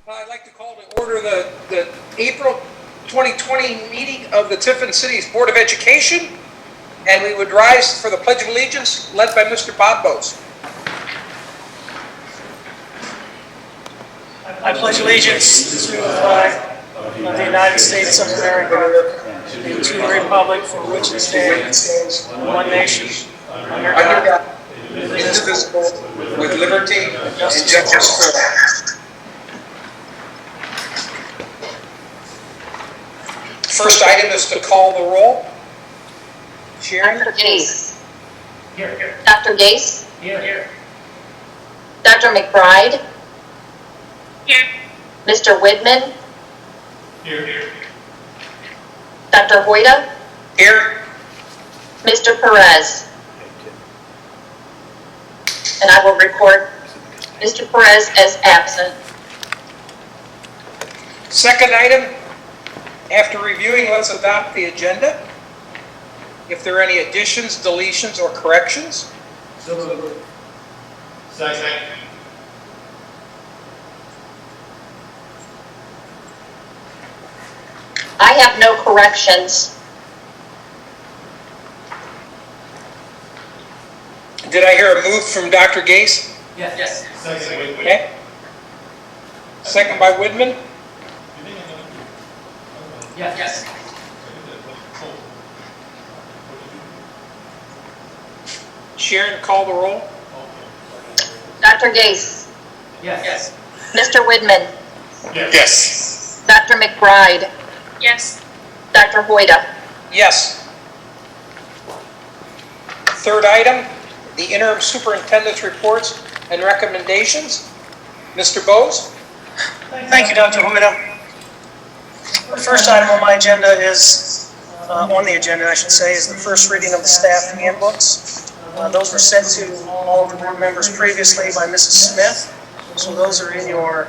I'd like to call to order the April 2020 meeting of the Tiffin City's Board of Education, and we would rise for the Pledge of Allegiance, led by Mr. Bob Bose. I pledge allegiance to the flag of the United States of America and to the republic for which it stands, one nation, under God, indivisible, with liberty and justice for all. First item is to call the roll. Sharon? Dr. Gase. Here. Dr. Gase. Here. Dr. McBride. Here. Mr. Widman. Here. Dr. Hoyda. Here. Mr. Perez. And I will record Mr. Perez as absent. Second item, after reviewing, let's adopt the agenda. If there are any additions, deletions, or corrections. Second. I have no corrections. Did I hear a move from Dr. Gase? Yes. Second. Okay. Second by Widman. Yes. Sharon, call the roll. Dr. Gase. Yes. Mr. Widman. Yes. Dr. McBride. Yes. Dr. Hoyda. Yes. Third item, the interim superintendent's reports and recommendations. Mr. Bose? Thank you, Dr. Hoyda. The first item on my agenda is, I should say, is the first reading of the staff handbooks. Those were sent to all of the board members previously by Mrs. Smith. So those are in your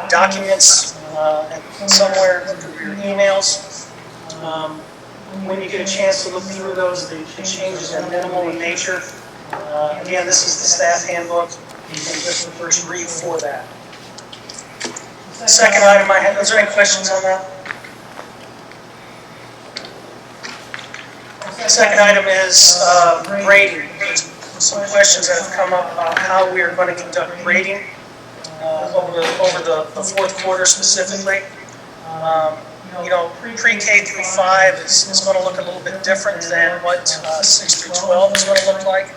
documents and somewhere through your emails. When you get a chance to look through those, the changes are minimal in nature. Again, this is the staff handbook, and just the first read for that. Second item I had, is there any questions on that? Second item is grading. There's some questions that have come up about how we are going to conduct grading over the fourth quarter specifically. Pre-K through 5 is going to look a little bit different than what 6 through 12 is going to look like.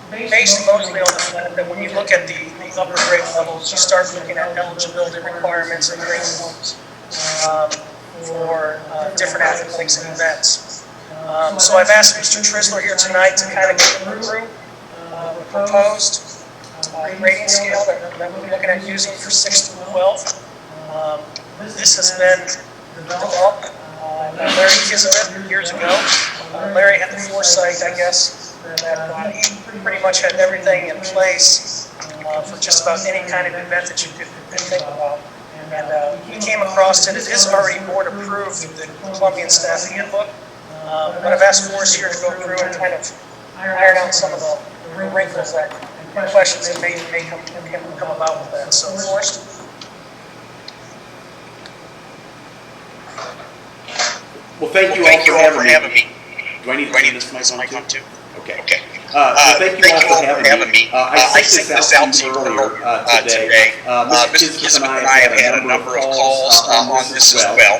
Based mostly on the fact that when you look at the upper grade levels, you start looking at eligibility requirements and grade levels for different athletics and events. So I've asked Mr. Trisler here tonight to kind of go through the proposed grading scale that we're looking at using for 6 to 12. This has been developed by Larry Kismet years ago. Larry had the foresight, I guess, that he pretty much had everything in place for just about any kind of event that you could think about. And we came across it. It is already board approved through the Columbian Staff Handbook. But I've asked Forrest here to go through and kind of iron out some of the wrinkles and questions that may come about with that. So, Forrest? Well, thank you all for having me. Do I need to this mic on too? Okay. Thank you all for having me. I sent this out to you earlier today. Mr. Kismet and I have had a number of calls on this as well.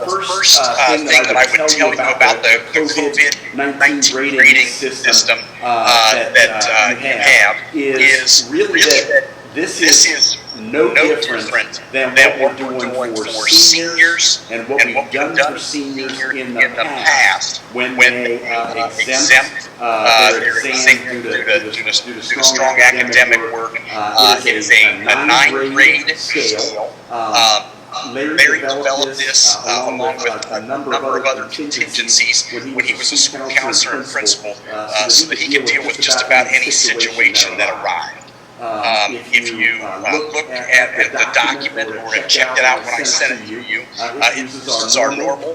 The first thing that I would tell you about the COVID-19 rating system that you have is really that this is no different than what we're doing for seniors and what we've done for seniors in the past when they exempt their exam due to strong academic work. It is a 9-grade scale. Larry developed this along with a number of other contingencies when he was a school counselor and principal so that he could deal with just about any situation that arrived. If you look at the document or have checked it out when I sent it to you, this is our normal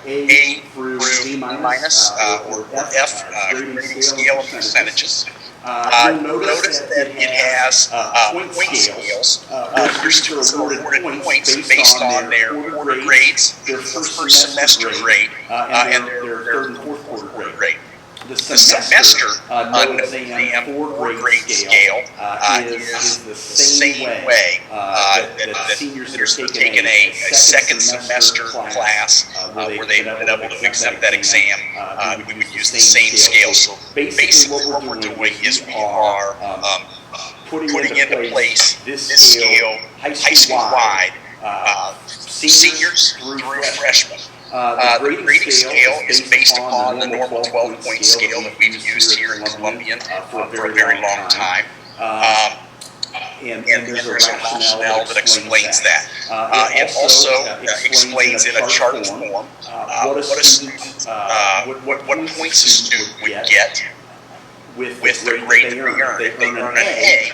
A through D minus or F grading scale of percentages. You'll notice that it has point scales. Your students are awarded points based on their quarter grades, their first semester grade, and their third and fourth quarter grade. The semester no exam four-grade scale is the same way that seniors that are taking a second semester class where they've been able to exempt that exam, we would use the same scale. So basically what we're doing is we are putting into place this scale high school-wide, seniors through freshmen. The grading scale is based upon the normal 12-point scale that we've used here in Columbian for a very long time. And there's a rationale that explains that. It also explains in a chart form what points a student would get with the grade they earn. They earn an A.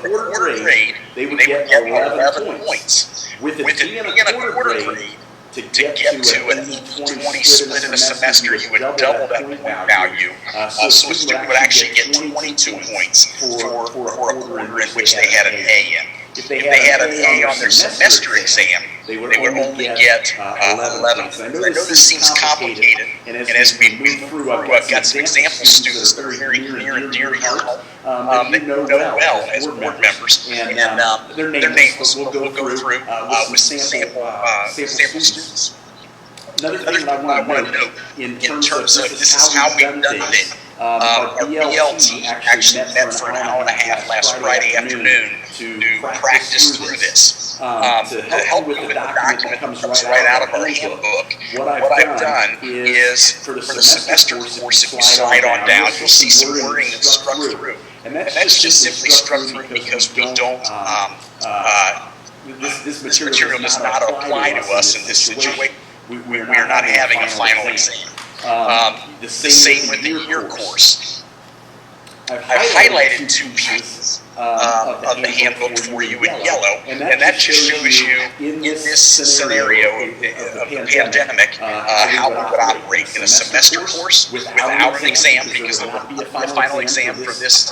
For a quarter grade, they would get 11 points. With it being a quarter grade, to get to an 80-20 split in a semester, you would double that point value. So a student would actually get 22 points for a quarter in which they had an A in. If they had an A on their semester exam, they would only get 11. I know this seems complicated, and as we move through, I've got some example students that are very near and dear to your home that you know well as board members, and their names we'll go through with sample students. Another thing I want to note in terms of this is how we've done it. Our BLT actually met for an hour and a half last Friday afternoon to practice through this. To help with the document that comes right out of our handbook, what I've done is for the semester course, if you slide on down, you'll see some wording that's struck through. And that's just simply struck through because we don't, this material does not apply to us in this situation. We are not having a final exam. The same with the year course. I've highlighted two pieces of the handbook for you in yellow, and that just shows you in this scenario of the pandemic how we would operate in a semester course without an exam, because there will be a final exam for this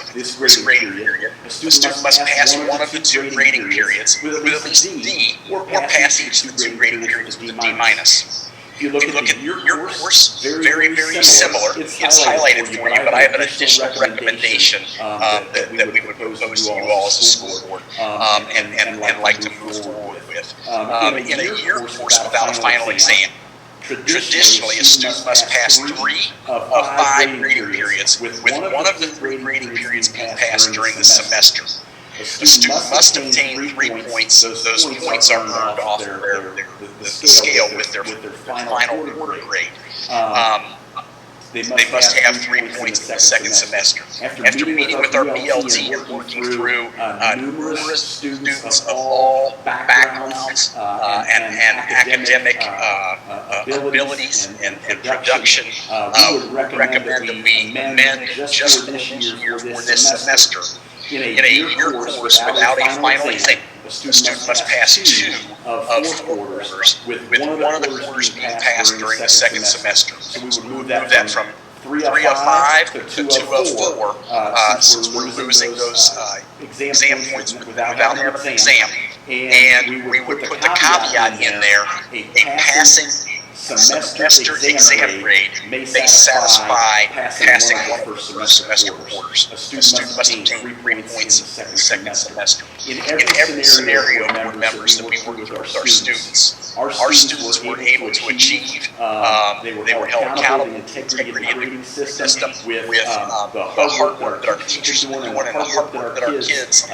grading period. A student must pass one of the two grading periods with at least D, or pass each of the two grading periods with a D-. If you look at your course, very similar. It's highlighted for you, but I have an additional recommendation that we would propose to you all as a school board and like to move forward with. In a year course without a final exam, traditionally, a student must pass 3 of 5 grading periods, with one of the 3 grading periods being passed during the semester. A student must obtain 3 points. Those points are earned off the scale with their final quarter grade. They must have 3 points in the second semester. After meeting with our BLT and working through numerous students of all backgrounds and academic abilities and production, we would recommend that we amend just for this semester. In a year course without a final exam, a student must pass 2 of 4 quarters, with one of the quarters being passed during the second semester. So we would move that from 3 of 5 to 2 of 4, since we're losing those exam points without having an exam. And we would put the caveat in there: a passing semester exam grade may satisfy passing one of the first semester quarters. A student must obtain 3 points in the second semester. In every scenario, board members, that we worked with our students were able to achieve. They were held accountable in the integrity of the grading system with the hard work that our teachers were doing and the hard work that our kids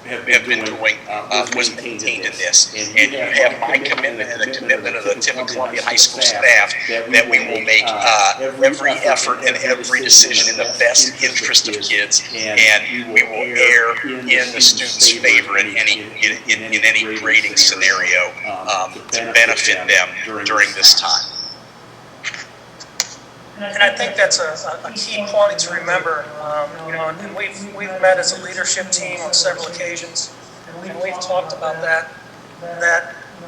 have been doing was maintained in this. And you have my commitment and the commitment of the Tiffin Columbian High School staff that we will make every effort and every decision in the best interest of kids, and we will err in the students' favor in any grading scenario to benefit them during this time. And I think that's a key point to remember. And we've met as a leadership team on several occasions, and we've talked about that.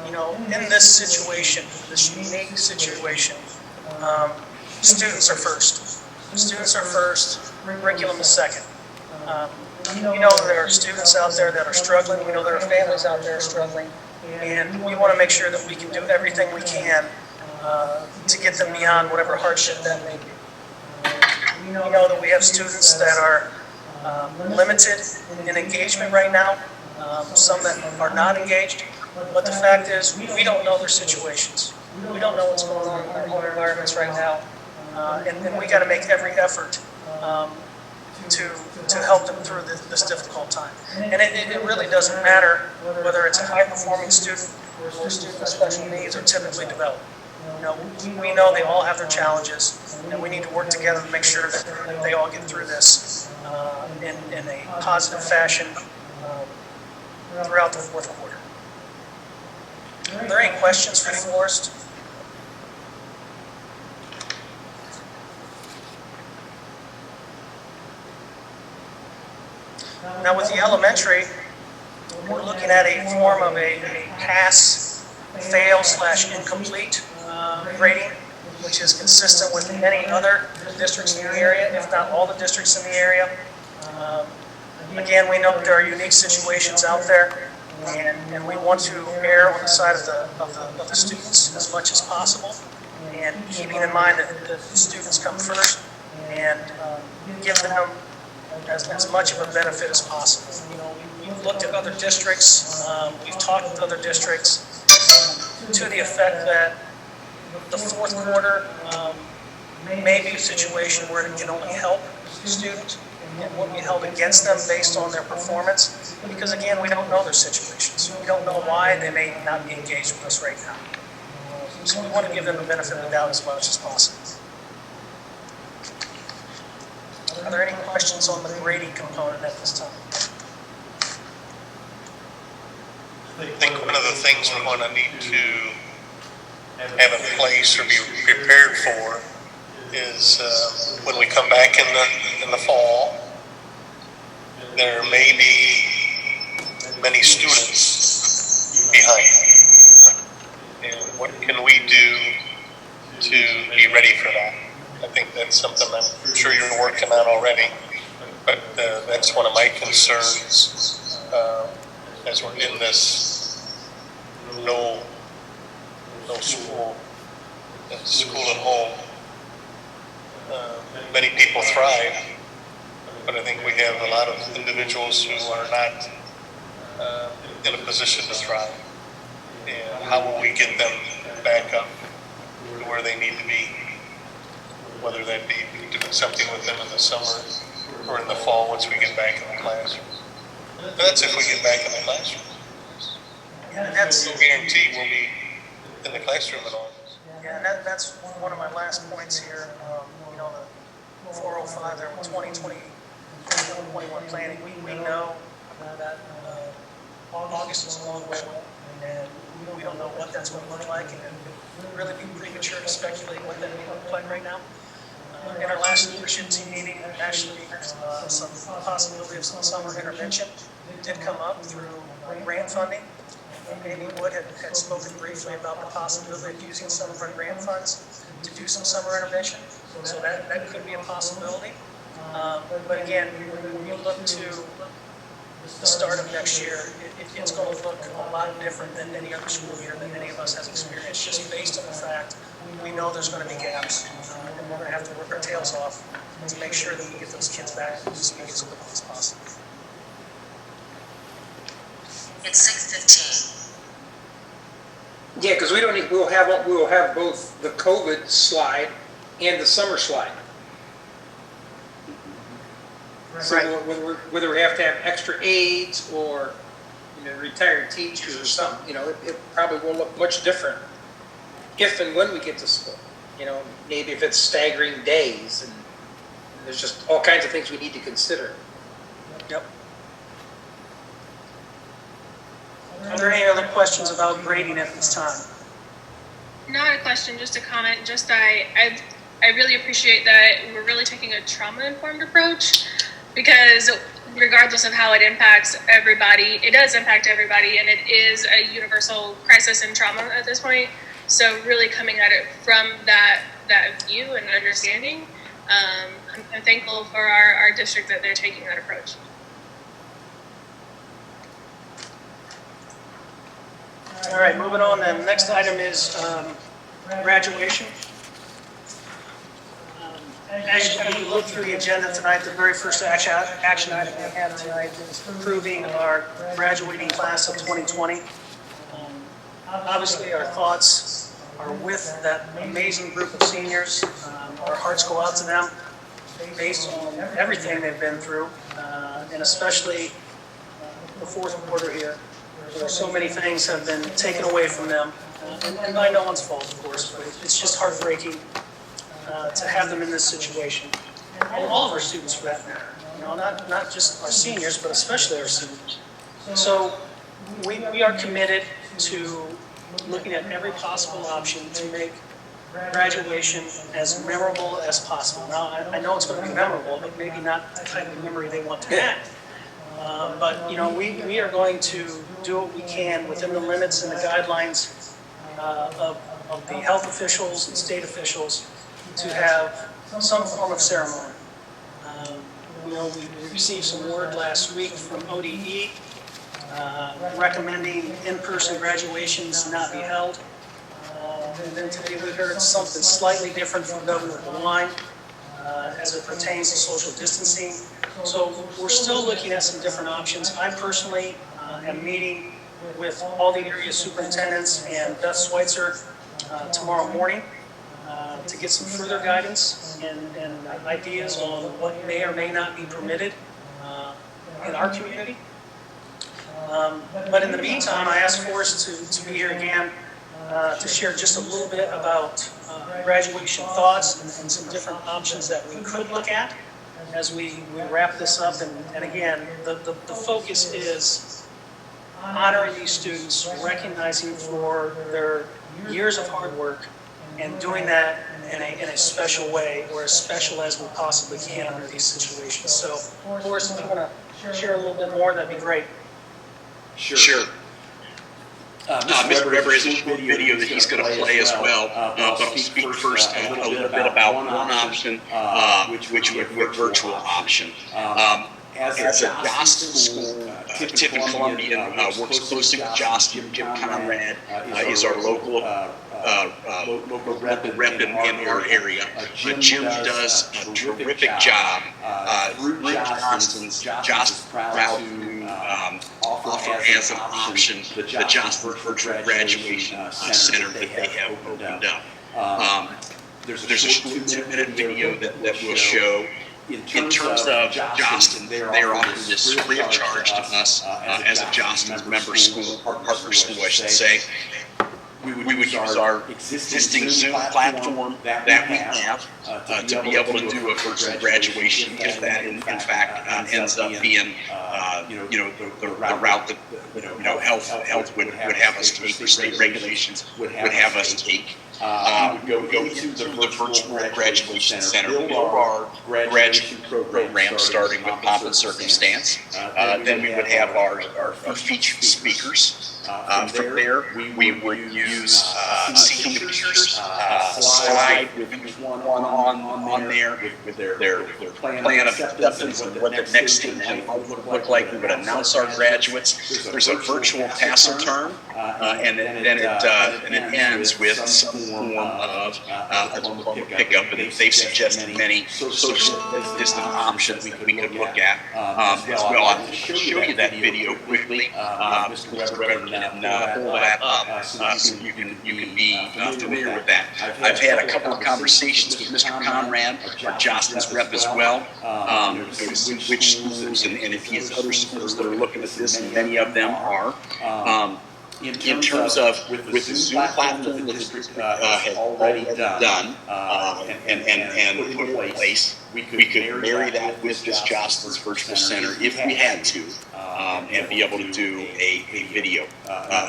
In this situation, this unique situation, students are first. Students are first. curriculum is second. We know there are students out there that are struggling. We know there are families out there struggling. And we want to make sure that we can do everything we can to get them beyond whatever hardship that may be. We know that we have students that are limited in engagement right now, some that are not engaged. But the fact is, we don't know their situations. We don't know what's going on in their home environments right now. And we got to make every effort to help them through this difficult time. And it really doesn't matter whether it's a high-performing student or a student with special needs or typically developed. We know they all have their challenges, and we need to work together to make sure that they all get through this in a positive fashion throughout the fourth quarter. Are there any questions for Forrest? Now with the elementary, we're looking at a form of a pass, fail / incomplete grading, which is consistent with many other districts in the area, if not all the districts in the area. Again, we know that there are unique situations out there, and we want to err on the side of the students as much as possible, and keeping in mind that the students come first, and give them as much of a benefit as possible. We've looked at other districts, we've talked with other districts to the effect that the fourth quarter may be a situation where it can only help students and won't be held against them based on their performance, because again, we don't know their situations. We don't know why they may not be engaged with us right now. So we want to give them the benefit of the doubt as much as possible. Are there any questions on the grading component at this time? I think one of the things we're going to need to have in place or be prepared for is when we come back in the fall, there may be many students behind. And what can we do to be ready for that? I think that's something I'm sure you're working on already, but that's one of my concerns as we're in this no school at home. Many people thrive, but I think we have a lot of individuals who are not in a position to thrive. And how will we get them back up to where they need to be? Whether that be doing something with them in the summer or in the fall once we get back in the classroom. And that's if we get back in the classroom. Yeah, that's No guarantee we'll be in the classroom at all. Yeah, and that's one of my last points here. The 405 there with 2020, 2021 planning. We know that August is a long way away, and we don't know what that's going to look like, and it would really be premature to speculate what that may look like right now. In our last leadership team meeting, actually, some possibility of some summer intervention did come up through grant funding. Amy Wood had spoken briefly about the possibility of using some of our grant funds to do some summer intervention. So that could be a possibility. But again, when you look to the start of next year, it's going to look a lot different than any other school year that any of us has experienced, just based on the fact we know there's going to be gaps, and we're going to have to work our tails off to make sure that we get those kids back to speak as quickly as possible. It's 6:15. Yeah, because we'll have both the COVID slide and the summer slide. So whether we have to have extra aides or retired teachers or something, it probably will look much different if and when we get to school. Maybe if it's staggering days, and there's just all kinds of things we need to consider. Yep. Are there any other questions about grading at this time? Not a question, just a comment. I really appreciate that we're really taking a trauma-informed approach, because regardless of how it impacts everybody, it does impact everybody, and it is a universal crisis and trauma at this point. So really coming at it from that view and understanding, I'm thankful for our district that they're taking that approach. All right, moving on then. Next item is graduation. As you look through the agenda tonight, the very first action item we have tonight is approving our graduating class of 2020. Obviously, our thoughts are with that amazing group of seniors. Our hearts go out to them based on everything they've been through, and especially the fourth quarter here, where so many things have been taken away from them, and by no one's fault, of course, but it's just heartbreaking to have them in this situation, and all of our students for that matter. You know, not just our seniors, but especially our seniors. So we are committed to looking at every possible option to make graduation as memorable as possible. Now, I know it's going to be memorable, but maybe not the type of memory they want to have. But, you know, we are going to do what we can within the limits and the guidelines of the health officials and state officials to have some form of ceremony. You know, we received some word last week from ODE recommending in-person graduations not be held. And then today we heard something slightly different from Governor DeWine as it pertains to social distancing. So we're still looking at some different options. I personally am meeting with all the area superintendents and Beth Schweitzer tomorrow morning to get some further guidance and ideas on what may or may not be permitted in our community. But in the meantime, I asked Forrest to be here again to share just a little bit about graduation thoughts and some different options that we could look at as we wrap this up. And again, the focus is honoring these students, recognizing for their years of hard work, and doing that in a special way, or as special as we possibly can under these situations. So, Forrest, if you want to share a little bit more, that'd be great. Sure. Mr. Weber has a short video that he's going to play as well, but I'll speak first a little bit about one option, which would be a virtual option. As a Johnston school, Tip and Columbian works closely with Johnston. Jim Conrad is our local rep in our area. Jim does a terrific job through Johnston's. Johnston's proud to offer as an option the Johnston Virtual Graduation Center that they have opened up. There's a short 2-minute video that will show. In terms of Johnston, they're offering this free of charge to us as a Johnston's member school, or partner school, I should say. We would use our existing Zoom platform that we have to be able to do a virtual graduation if that in fact ends up being the route that health would have us take, or state regulations would have us take. We would go into the virtual graduation center, build our graduation program starting with pomp and circumstance. Then we would have our featured speakers. From there, we would use seating pictures, slide with each one on there with their plan of acceptance and what the next stage would look like. We would announce our graduates. There's a virtual tassel term, and then it ends with some form of pickup. And they've suggested many social distant options that we could look at as well. I'll show you that video quickly. Mr. Weber can pull that up so you can be familiar with that. I've had a couple of conversations with Mr. Conrad, our Johnston's rep as well, which schools and if he has other schools that are looking at this, and many of them are. In terms of with the Zoom platform the district has already done and put in place, we could marry that with this Johnston's Virtual Center if we had to, and be able to do a video,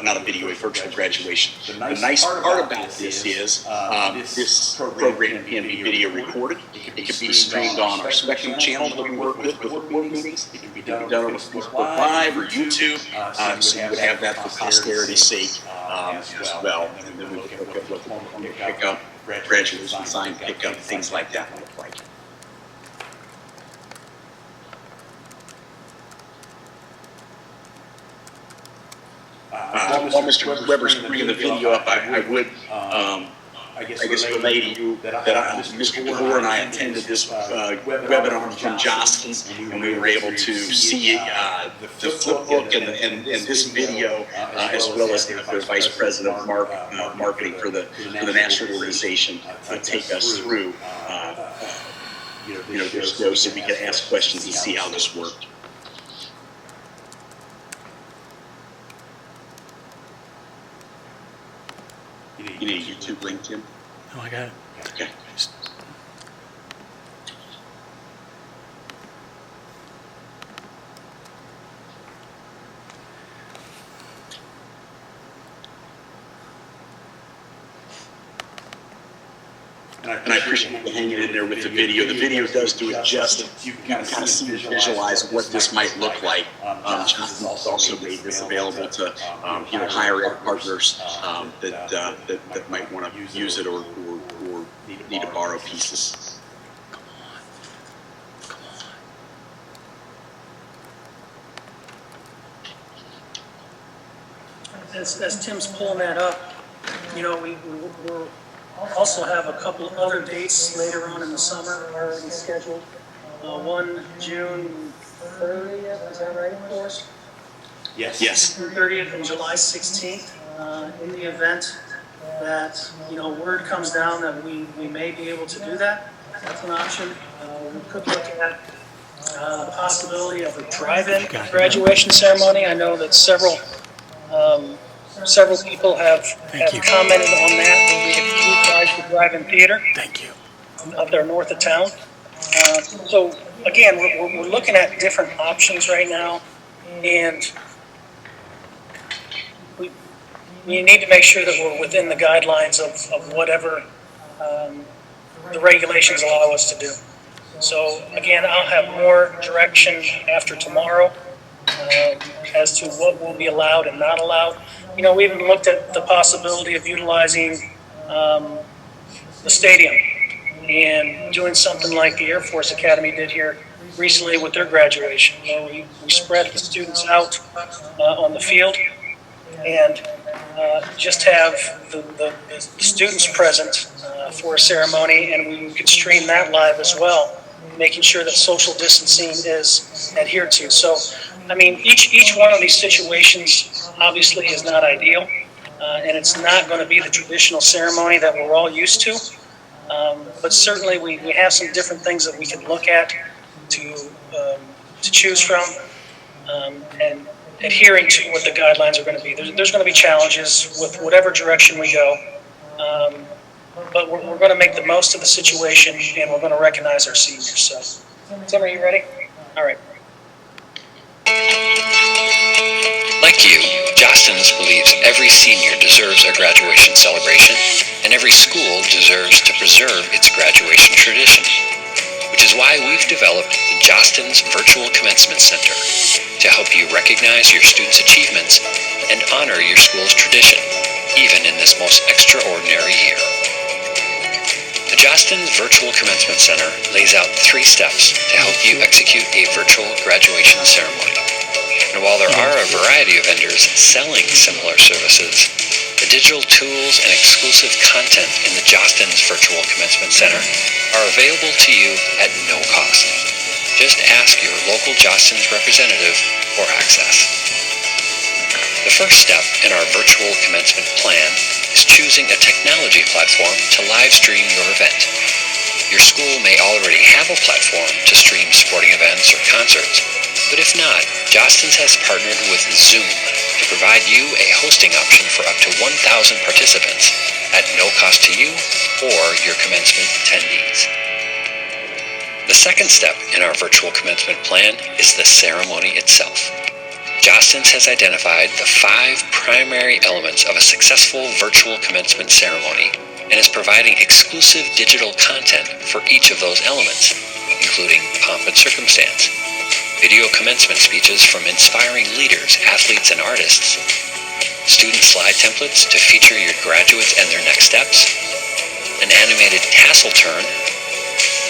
not a video, a virtual graduation. The nice part about this is this program can be video recorded. It can be streamed on our Spectrum channel that we work with board meetings. It can be done on Facebook Live or YouTube, so you would have that for posterity's sake as well. And then we look at what the pickup, graduation sign pickup, things like that look like. while Mr. Weber's bringing the video up, I would, I guess relay to you that Mr. DeVore and I attended this webinar from Jostens, and we were able to see the flip book and this video, as well as the Vice President of Marketing for the national organization take us through, so we can ask questions and see how this worked. You need a YouTube link, Tim? Oh, I got it. Okay. And I appreciate you hanging in there with the video. The video does do it justice. You can kind of see and visualize what this might look like. Justin also made this available to higher ed partners that might want to use it or need to borrow pieces. As Tim's pulling that up, we're also have a couple other dates later on in the summer already scheduled. One June 30th, is that right, of course? Yes. June 30th and July 16th. In the event that word comes down that we may be able to do that, that's an option. We could look at the possibility of a drive-in graduation ceremony. I know that several people have commented on that. We have utilized the drive-in theater. Thank you. Up there north of town. So again, we're looking at different options right now, and we need to make sure that we're within the guidelines of whatever the regulations allow us to do. So again, I'll have more direction after tomorrow as to what will be allowed and not allowed. We even looked at the possibility of utilizing the stadium and doing something like the Air Force Academy did here recently with their graduation. We spread the students out on the field and just have the students present for a ceremony, and we could stream that live as well, making sure that social distancing is adhered to. So, each one of these situations obviously is not ideal, and it's not going to be the traditional ceremony that we're all used to. But certainly we have some different things that we can look at to choose from, and adhering to what the guidelines are going to be. There's going to be challenges with whatever direction we go, but we're going to make the most of the situation, and we're going to recognize our seniors. So, Tim, are you ready? All right. Like you, Jostens believes every senior deserves a graduation celebration, and every school deserves to preserve its graduation tradition, which is why we've developed the Jostens Virtual Commencement Center to help you recognize your students' achievements and honor your school's tradition, even in this most extraordinary year. The Jostens Virtual Commencement Center lays out 3 steps to help you execute a virtual graduation ceremony. And while there are a variety of vendors selling similar services, the digital tools and exclusive content in the Jostens Virtual Commencement Center are available to you at no cost. Just ask your local Jostens representative for access. The first step in our virtual commencement plan is choosing a technology platform to live stream your event. Your school may already have a platform to stream sporting events or concerts, but if not, Jostens has partnered with Zoom to provide you a hosting option for up to 1,000 participants at no cost to you or your commencement attendees. The second step in our virtual commencement plan is the ceremony itself. Jostens has identified the 5 primary elements of a successful virtual commencement ceremony and is providing exclusive digital content for each of those elements, including pomp and circumstance, video commencement speeches from inspiring leaders, athletes, and artists, student slide templates to feature your graduates and their next steps, an animated tassel turn,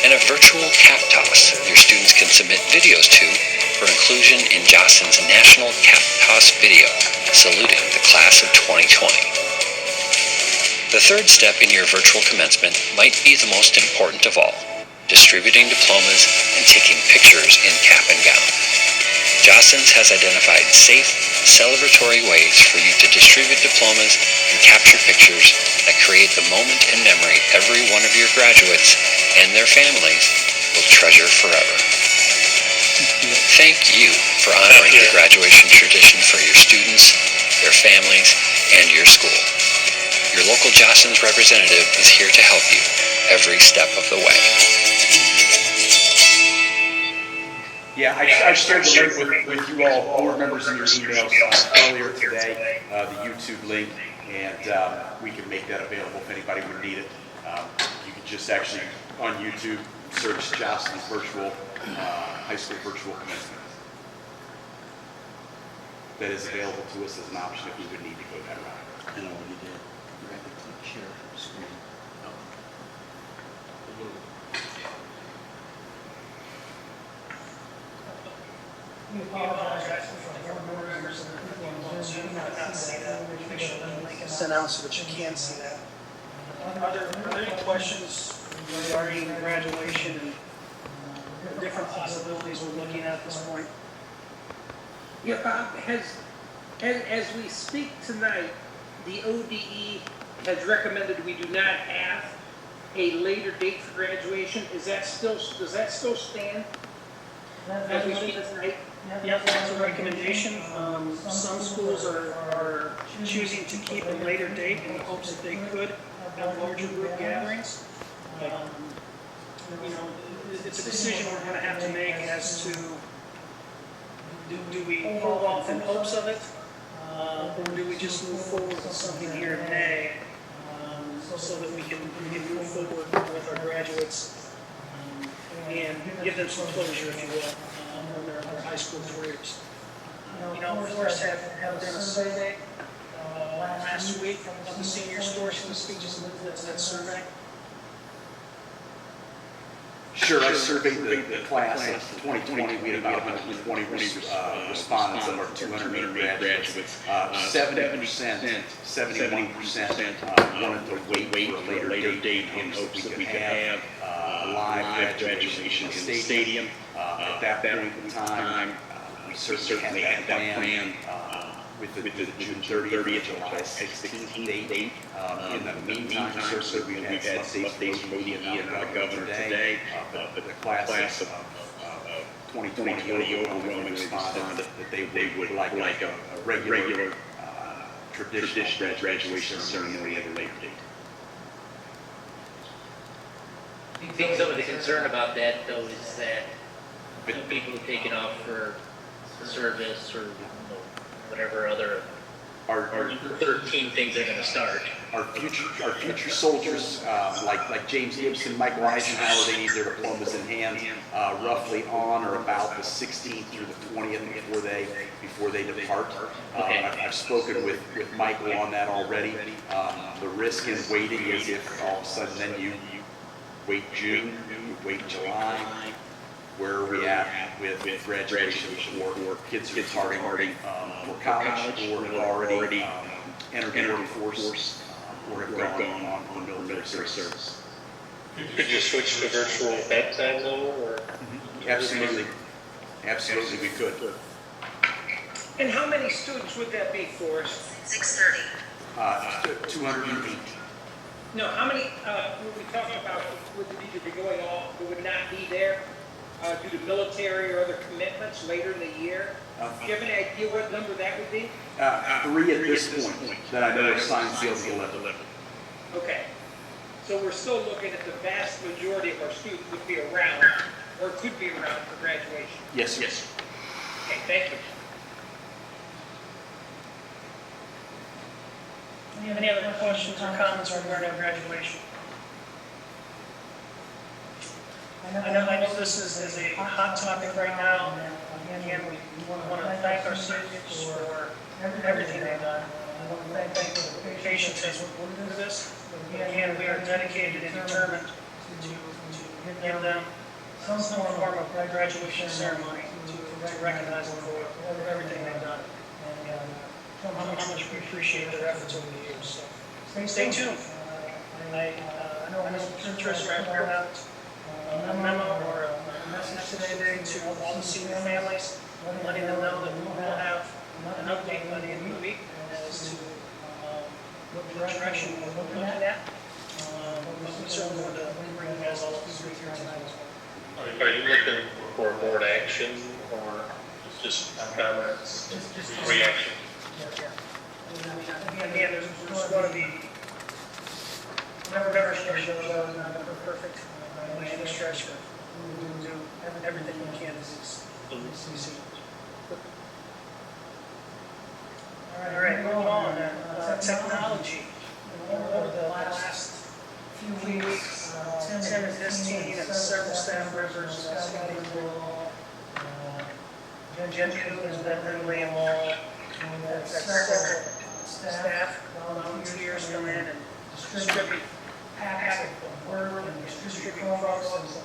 and a virtual cap toss your students can submit videos to for inclusion in Jostens National Cap Toss video saluting the class of 2020. The third step in your virtual commencement might be the most important of all, distributing diplomas and taking pictures in cap and gown. Jostens has identified safe, celebratory ways for you to distribute diplomas and capture pictures that create the moment in memory every one of your graduates and their families will treasure forever. Thank you for honoring the graduation tradition for your students, their families, and your school. Your local Jostens representative is here to help you every step of the way. Yeah, I shared the link with you all, board members, in your emails earlier today, the YouTube link, and we can make that available if anybody would need it. You can just actually, on YouTube, search Jostens Virtual High School Virtual Commencement. That is available to us as an option if we would need to go that route. I know what you did. You had to click share screen. We apologize for the board members and the people on Zoom who could not see that. Make sure the link is sent out so that you can see that. Are there any questions regarding graduation and the different possibilities we're looking at this point? Yeah, Bob, as we speak tonight, the ODE has recommended we do not have a later date for graduation. Does that still stand as we speak tonight? Yep, that's a recommendation. Some schools are choosing to keep a later date in the hopes that they could have larger group gatherings. You know, it's a decision we're going to have to make as to do we hold off in hopes of it, or do we just move forward with something here in May so that we can move forward with our graduates and give them some closure, if you will, on their high school careers. You know, Forrest have done a survey last week of the senior scores from the speeches and that survey. Sure, I surveyed the class of 2020. We had about 120 respondents of our 208 graduates. 70%, 71% wanted to wait for a later date in hopes that we could have a live graduation in the stadium. At that point in time, we certainly had that plan with the June 30th, July 16th date. In the meantime, certainly we've had some updates from ODE and the governor today, but the class of 2020 overwhelmingly responded that they would like a regular traditional graduation ceremony at a later date. I think some of the concern about that, though, is that people are taking off for service or whatever other our 13 things are going to start. Our future soldiers, like James Gibson, Michael Eisenhower, they need their diplomas in hand roughly on or about the 16th through the 20th before they depart. I've spoken with Michael on that already. The risk in waiting is if all of a sudden then you wait June, you wait July. Where are we at with graduation for kids who are starting for college or have already entered the workforce or have gone on military service? Could you switch to virtual at that time though, or? Absolutely. Absolutely, we could. And how many students would that be for us? 6:30. 208. No, how many, would we talk about, would either be going off, who would not be there due to military or other commitments later in the year? Do you have any idea what number that would be? 3 at this point that I know are signed, sealed, and delivered. Okay. So we're still looking at the vast majority of our students would be around, or could be around for graduation. Yes, sir. Okay, thank you. Any other questions or comments regarding graduation? I know this is a hot topic right now. Again, we want to thank our students for everything they've done. I want to thank them for the patience as we work through this. Again, we are dedicated and determined to give them some form of graduation ceremony to recognize them for everything they've done. And how much we appreciate their efforts over the years. So stay tuned. I know Mr. Tristan put out a memo or a message today to all the senior families, letting them know that we will have an update by the end of the week as to what direction we're looking at. But we certainly want to bring you guys all up to speed here tonight as well. Are you looking for board action or just comments, reaction? Again, there's going to be, never shows up, not perfect by any stretch, but we will do everything we can as these seniors. All right, moving on. Technology. Over the last few weeks, Tim and his team and several staff members discussing Jen has been really involved. We've had several staff volunteers come in and distribute packets of work and distribute Chromebooks.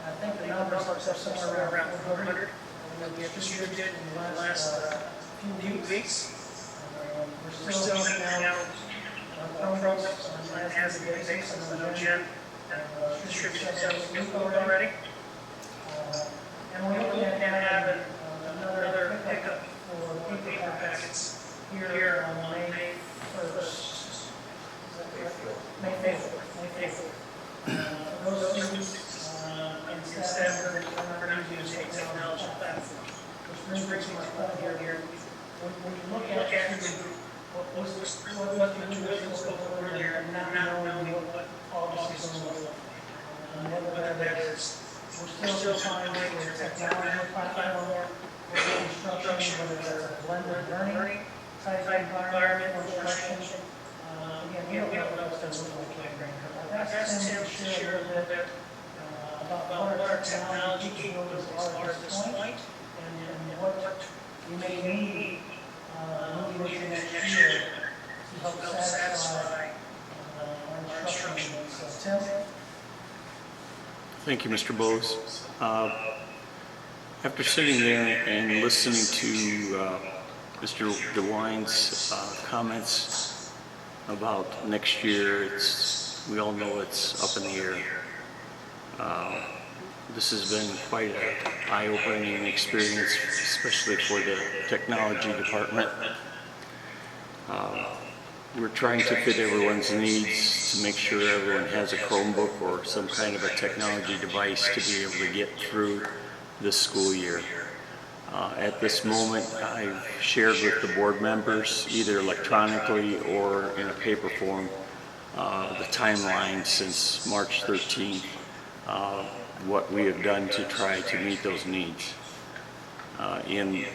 I think the numbers are somewhere around 400 that we have distributed in the last few weeks. We're still handing out Chromebooks on an as-needed basis. I know Jen distributed several already. And we're looking at having another pickup for paper packets here on May 1st. May 4th. Those students and staff are not using a technology platform. Which brings me to my point here. When you look at what the individuals go over there and not knowing what policies are going on, whether that is, we're still trying to make their technology platform, instruction, whether it's a blended learning type environment or instruction. Again, we don't know what that's going to look like right now. I've asked Tim to share a little bit about what our technology capabilities are at this point and what we may need moving into next year to help satisfy our instruction needs. Tim? Thank you, Mr. Bose. After sitting there and listening to Mr. DeWine's comments about next year, we all know it's up in the air. This has been quite an eye-opening experience, especially for the technology department. We're trying to fit everyone's needs to make sure everyone has a Chromebook or some kind of a technology device to be able to get through this school year. At this moment, I've shared with the board members, either electronically or in a paper form, the timeline since March 13th, what we have done to try to meet those needs. In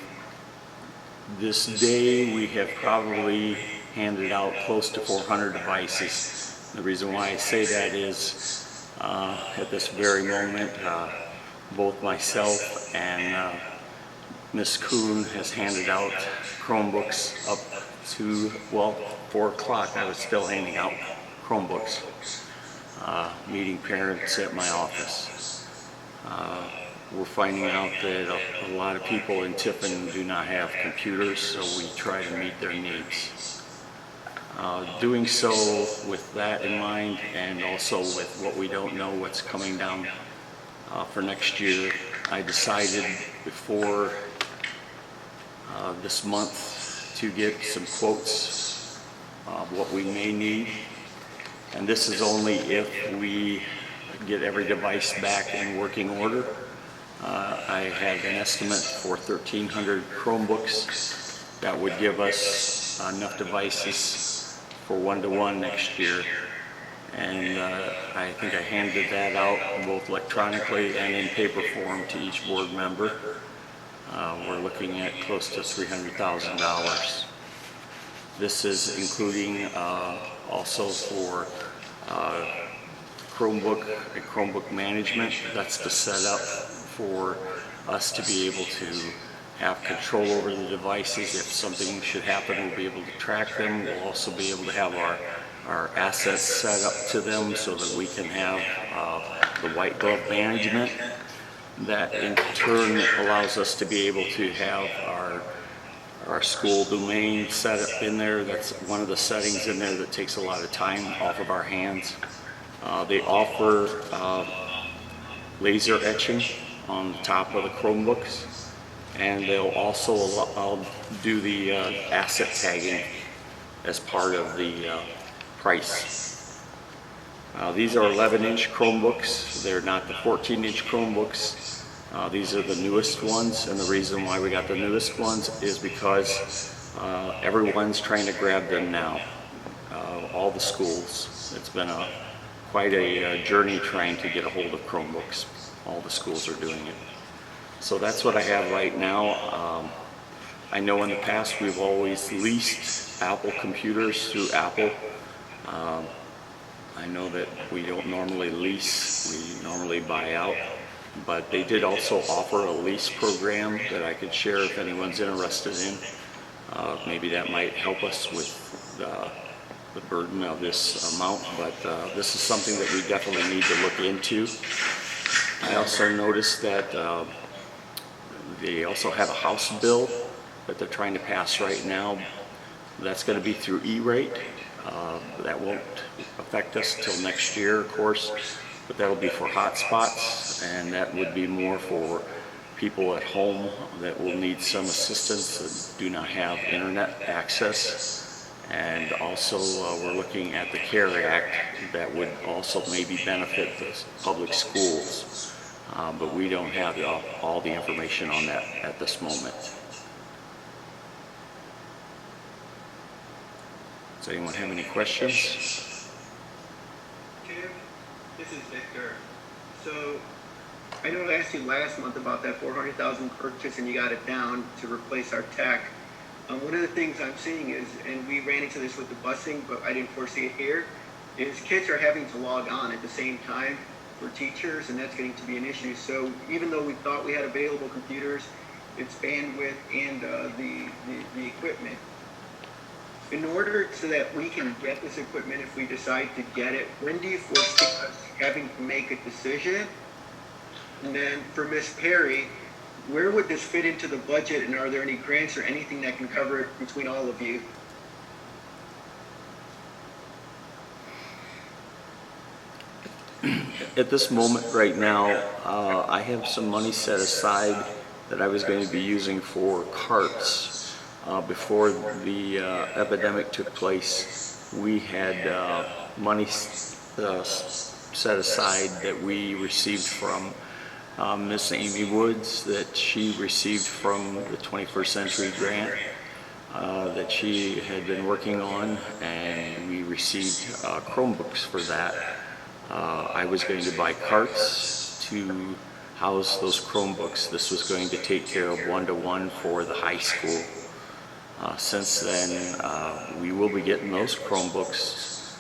this day, we have probably handed out close to 400 devices. The reason why I say that is, at this very moment, both myself and Ms. Kuhn has handed out Chromebooks up to, well, 4 o'clock. I was still handing out Chromebooks, meeting parents at my office. We're finding out that a lot of people in Tiffin do not have computers, so we try to meet their needs. Doing so with that in mind, and also with what we don't know what's coming down for next year, I decided before this month to get some quotes of what we may need. And this is only if we get every device back in working order. I have an estimate for 1,300 Chromebooks that would give us enough devices for 1-to-1 next year. And I think I handed that out both electronically and in paper form to each board member. We're looking at close to $300,000. This is including also for Chromebook and Chromebook management. That's the setup for us to be able to have control over the devices. If something should happen, we'll be able to track them. We'll also be able to have our assets set up to them so that we can have the white glove management. That in turn allows us to be able to have our school domain set up in there. That's one of the settings in there that takes a lot of time off of our hands. They offer laser etching on the top of the Chromebooks, and they'll also do the asset tagging as part of the price. These are 11-inch Chromebooks. They're not the 14-inch Chromebooks. These are the newest ones, and the reason why we got the newest ones is because everyone's trying to grab them now. All the schools. It's been quite a journey trying to get a hold of Chromebooks. All the schools are doing it. So that's what I have right now. I know in the past we've always leased Apple computers through Apple. I know that we don't normally lease, we normally buy out, but they did also offer a lease program that I could share if anyone's interested in. Maybe that might help us with the burden of this amount, but this is something that we definitely need to look into. I also noticed that they also have a House bill that they're trying to pass right now. That's going to be through E-rate. That won't affect us till next year, of course, but that'll be for hotspots, and that would be more for people at home that will need some assistance that do not have internet access. And also we're looking at the CARE Act that would also maybe benefit the public schools, but we don't have all the information on that at this moment. Does anyone have any questions? Tim, this is Victor. So I know I asked you last month about that 400,000 purchase and you got it down to replace our tech. One of the things I'm seeing is, and we ran into this with the busing, but I didn't foresee it here, is kids are having to log on at the same time for teachers, and that's getting to be an issue. So even though we thought we had available computers, it's bandwidth and the equipment. In order so that we can get this equipment, if we decide to get it, when do you foresee us having to make a decision? And then for Ms. Perry, where would this fit into the budget, and are there any grants or anything that can cover it between all of you? At this moment right now, I have some money set aside that I was going to be using for carts. Before the epidemic took place, we had money set aside that we received from Miss Amy Woods, that she received from the 21st Century Grant that she had been working on, and we received Chromebooks for that. I was going to buy carts to house those Chromebooks. This was going to take care of one-to-one for the high school. Since then, we will be getting those Chromebooks,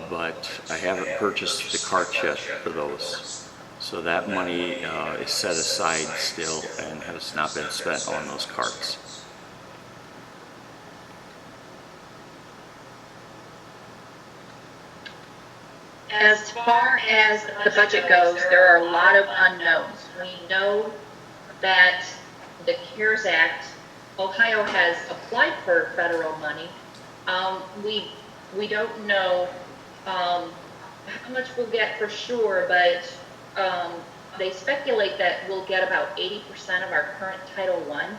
but I haven't purchased the carts yet for those. So that money is set aside still and has not been spent on those carts. As far as the budget goes, there are a lot of unknowns. We know that the CARES Act, Ohio has applied for federal money. We don't know how much we'll get for sure, but they speculate that we'll get about 80% of our current Title I.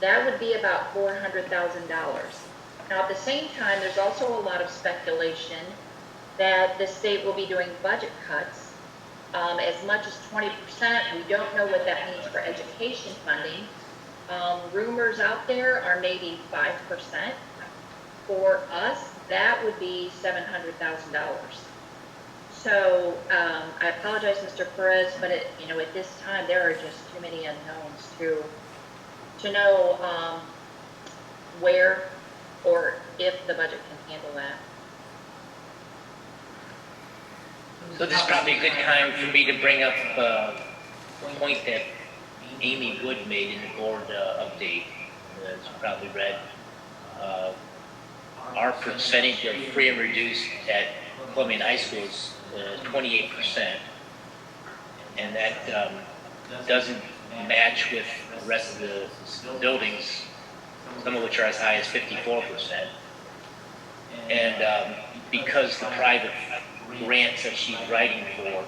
That would be about $400,000. Now, at the same time, there's also a lot of speculation that the state will be doing budget cuts, as much as 20%. We don't know what that means for education funding. Rumors out there are maybe 5%. For us, that would be $700,000. So I apologize, Mr. Perez, but at this time there are just too many unknowns to know where or if the budget can handle that. So this is probably a good time for me to bring up a point that Amy Wood made in the board update, as you probably read. Our percentage of free and reduced at Columbian High School is 28%, and that doesn't match with the rest of the buildings, some of which are as high as 54%. And because the private grants that she's writing for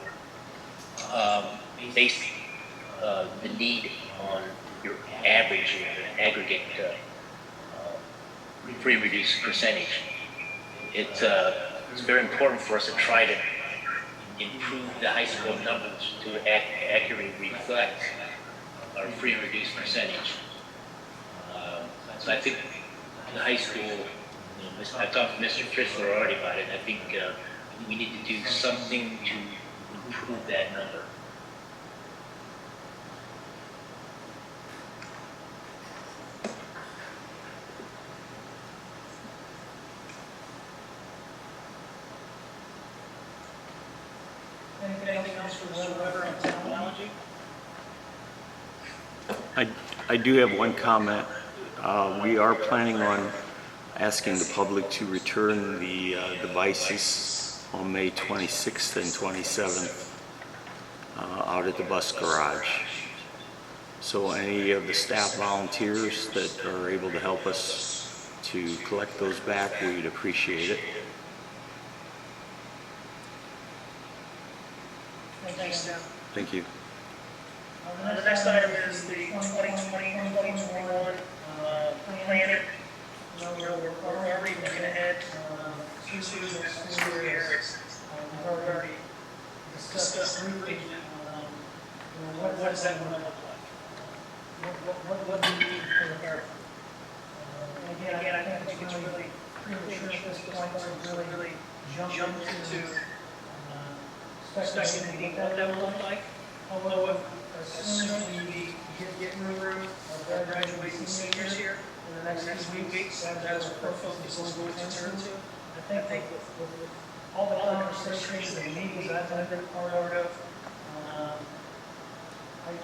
base the need on your average or aggregate free reduced percentage, it's very important for us to try to improve the high school numbers to accurately reflect our free reduced percentage. So I think the high school, I talked to Mr. Chrysler already about it. I think we need to do something to improve that number. Anything else for Mr. Weber on technology? I do have one comment. We are planning on asking the public to return the devices on May 26th and 27th out at the bus garage. So any of the staff volunteers that are able to help us to collect those back, we would appreciate it. Thanks, Dan. Thank you. The next item is the 2020-2021 plan. We're already looking ahead to the school year. We've already discussed briefly what does that want to look like? What do we need to prepare? Again, I think it's really premature at this point to really jump into speculating what that will look like. Although as soon as we get through our graduating seniors here in the next few weeks, that is what our focus is going to turn to. I think with all the conversations and meetings I've been part of,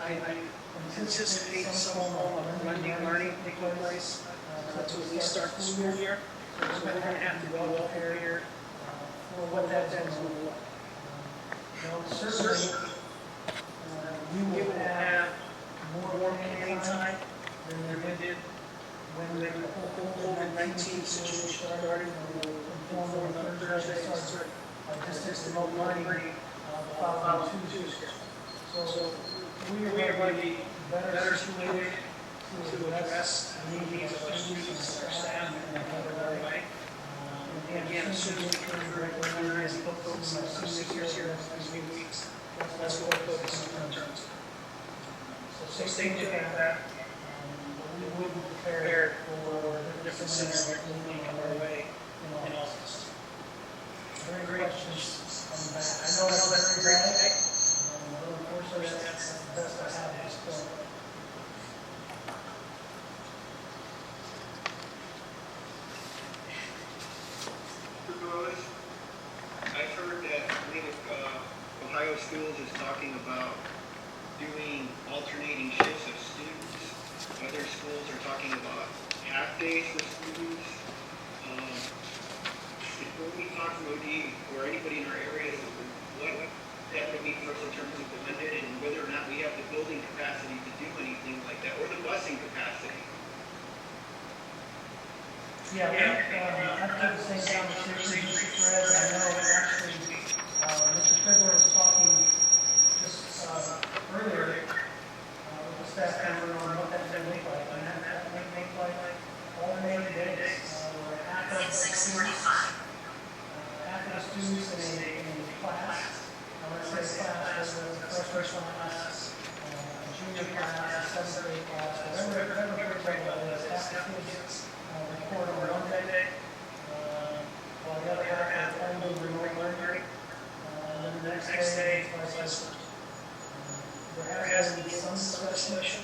I anticipate some form of blending learning taking place to at least start the school year. So we're going to have to go up here for what that's going to look like. Certainly, we will have more planning time than we did when the whole COVID-19 situation started. We will inform on Thursday and start our distance remote learning following Tuesday. So we are going to be better situated to address the needs of our students and our staff in a better way. Again, assuming we can recognize the folks in our seniors here in the next few weeks, that's what we're focusing on in terms of. So stay tuned for that. We will be prepared for the different scenarios moving our way in August. Very great questions on that. I know that's very dramatic. Unfortunately, that's the best I have at this point. I've heard that Ohio Schools is talking about doing alternating shifts of students. Other schools are talking about half days with students. When we talk to OD or anybody in our area, what that would mean for us in terms of blended and whether or not we have the building capacity to do anything like that, or the busing capacity. Yeah, I've had the same conversation with Fred. I know actually Mr. Trigler was talking just earlier with the staff member on what that may look like. And that may look like alternating days where half of the students in a class, let's say class, whether it's a freshman class, a junior class, a seventh grade class, whatever program it is, half the kids report on one day, while the other half are only remote learning, and then the next day, vice versa. There has to be some discussion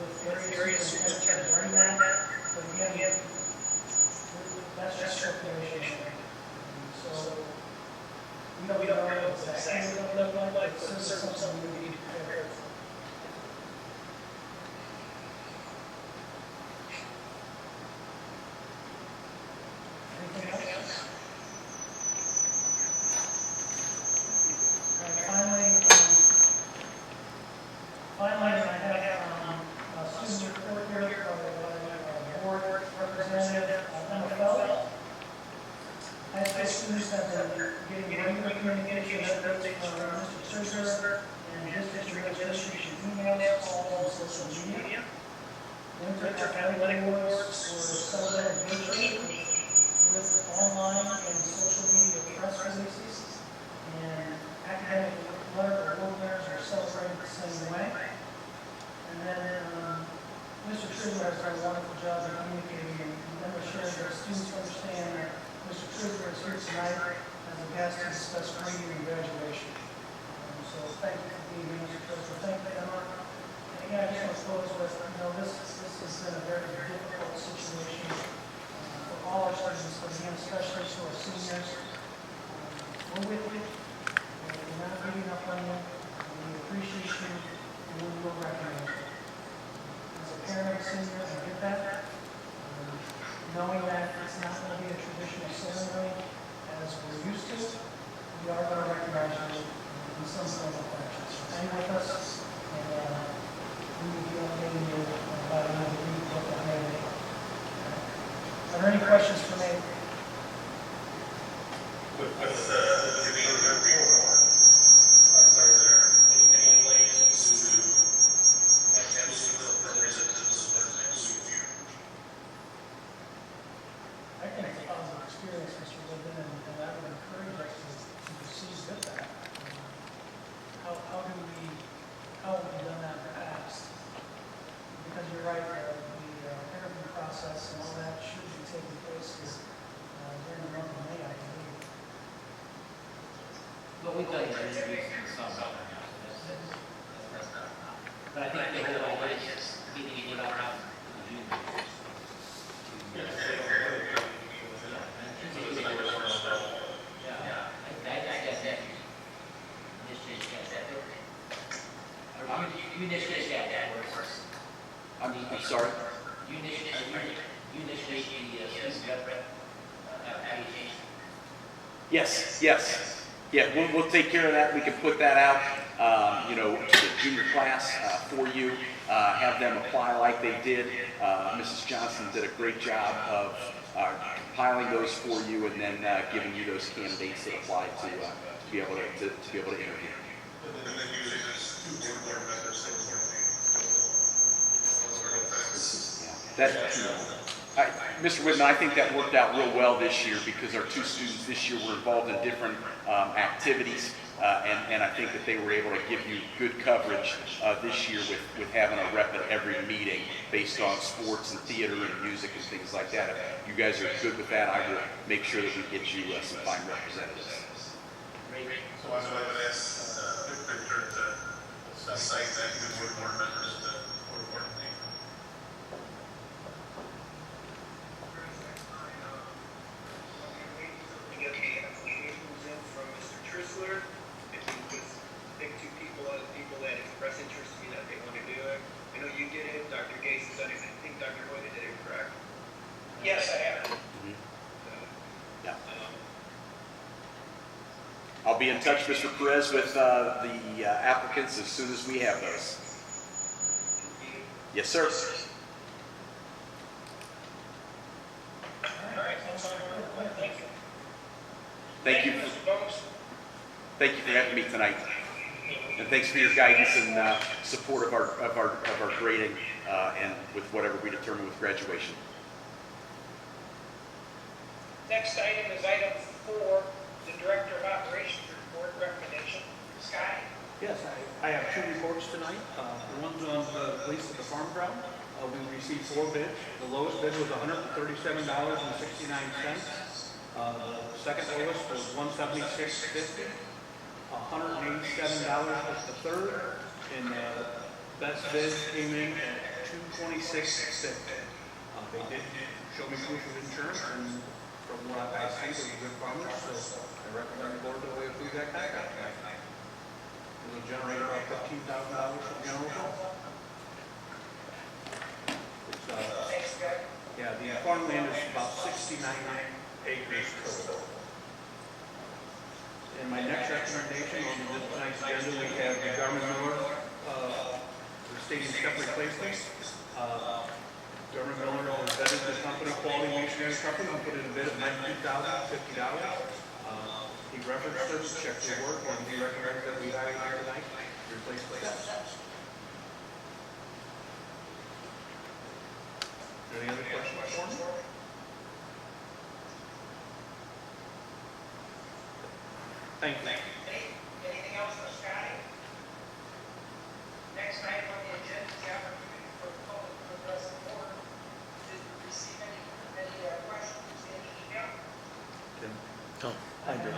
with areas who are trying to learn that, but again, that's just speculation. So, we don't know exactly what it looks like, but it's certainly something we need to prepare for. Anything else? All right, finally, communication updates from Mr. Treasurer and district administration emails, all on social media. Winter athletic awards were celebrated virtually with online and social media press releases, and academic letter award winners are celebrated the same way. And then Mr. Treasurer has done a wonderful job of communicating and ensuring that students understand that Mr. Treasurer is here tonight as a guest to discuss grading and graduation. So thank you for being here, Mr. Treasurer. Thank you, Emma. And again, I just want to close with, this has been a very difficult situation for all our students, but again, especially to our seniors. We're with you. We're not giving up on you. We appreciate you, and we will recognize you. As a parent of seniors, I get that. Knowing that it's not going to be a traditional ceremony as we're used to, we are going to recognize you in some form of fashion. So hang with us, and we will be updating you about another week what that may be. Are there any questions for me? With the giving of the reward, are there any ways to have school representatives of their school year? I think it's a positive experience, Mr. Linden, and I would encourage us to proceed with that. How have we done that in the past? Because you're right, the interview process and all that should be taking place during the month of May, I believe. But we've done interviews and some other now, so that's not. But I think the whole idea is getting it out to the juniors. You initiate that first. I'm sorry? You initiate the student rep application. Yes. Yeah, we'll take care of that. We can put that out, to the junior class for you. Have them apply like they did. Mrs. Johnson did a great job of compiling those for you and then giving you those candidates that applied to be able to interview. Mr. Whitman, I think that worked out real well this year because our two students this year were involved in different activities, and I think that they were able to give you good coverage this year with having a rep at every meeting based on sports and theater and music and things like that. If you guys are good with that, I will make sure that we get you some fine representatives. So I would ask Victor to cite that good board members to board meeting. From Mr. Trissler, if you just pick two people that express interest in that they want to do it. I know you did it, Dr. Gase has done it, I think Dr. Hoyt did it, correct? Yes, I have. Yeah. I'll be in touch, Mr. Perez, with the applicants as soon as we have those. Yes, sir. All right. Thank you. Thank you for having me tonight, and thanks for your guidance and support of our grading and with whatever we determine with graduation. Next item is item 4, the Director of Operations report recommendation. Scott? Yes, I have 2 reports tonight. One's on the lease of the farm ground. We received 4 bids. The lowest bid was $137.69. The second lowest was $176.50. $187 was the third, and the best bid came in at $226.50. They did show me proof of insurance, and from what I see, they're good farmers, so I recommend the board to approve that contract. It will generate about $15,000 for general fund. Yeah, the farmland is about 69 acres total. And my next recommendation on tonight's agenda, we have the Garmin-Miller stating step replacement. Garmin-Miller has vetted the company, Quality Masonry Company, and put in a bid of $92,050. He He referenced us, checked the work, and he recommends that we hire him tonight to replace that. Any other questions for me? Thank you. Anything else for Scotty? Next item on the agenda is the opportunity for the public to address the board. Did you receive any questions, any email? Oh, I do.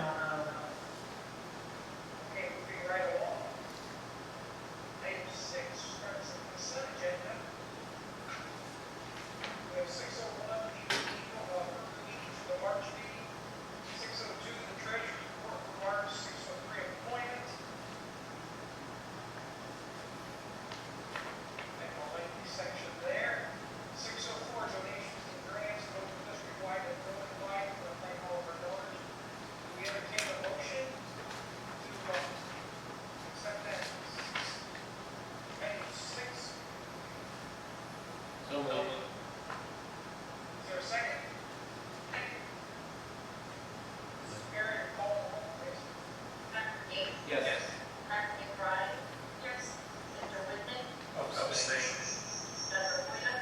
Okay, moving right along. Item 6 starts the consent agenda. We have 6:01, meeting to the March meeting. 6:02, the treasurer's report for March. 6:03, appointment. And a lengthy section there. 6:04, donations and grants, both district-wide and building-wide, for thank all of our donors. We entertain a motion to accept that. Item 6. So moved. Is there a second? Eric, call the roll, please. Dr. Gates? Yes. Dr. McBride? Yes. Mr. Whitman? Abstain. Dr. Hoya?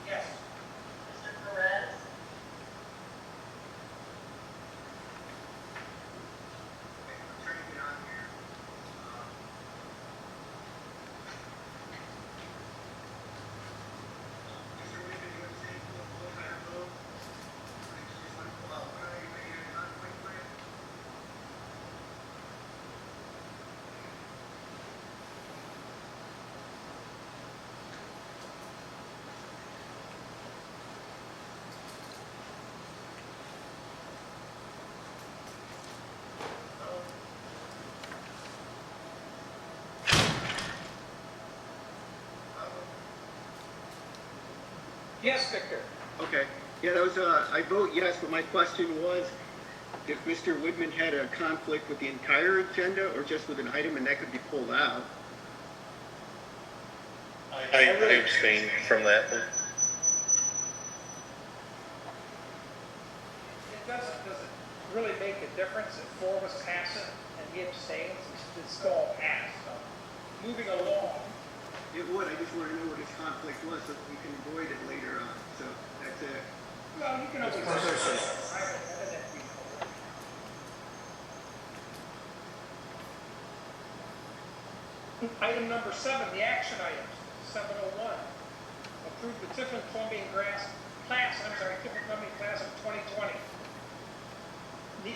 Yes. Mr. Perez? Yes, Victor. Okay, yeah, that was, I vote yes, but my question was if Mr. Woodman had a conflict with the entire agenda or just with an item and that could be pulled out. I abstain from that one. Does it really make a difference if 4 was passing and he abstains? It's still all passed. So moving along. It would, I just want to know what his conflict was so that we can avoid it later on, so that's it. Well, you can always. Item number 7, the action items. 7:01. Approve the Tiffin Plumbing Tiffin Plumbing class of 2020.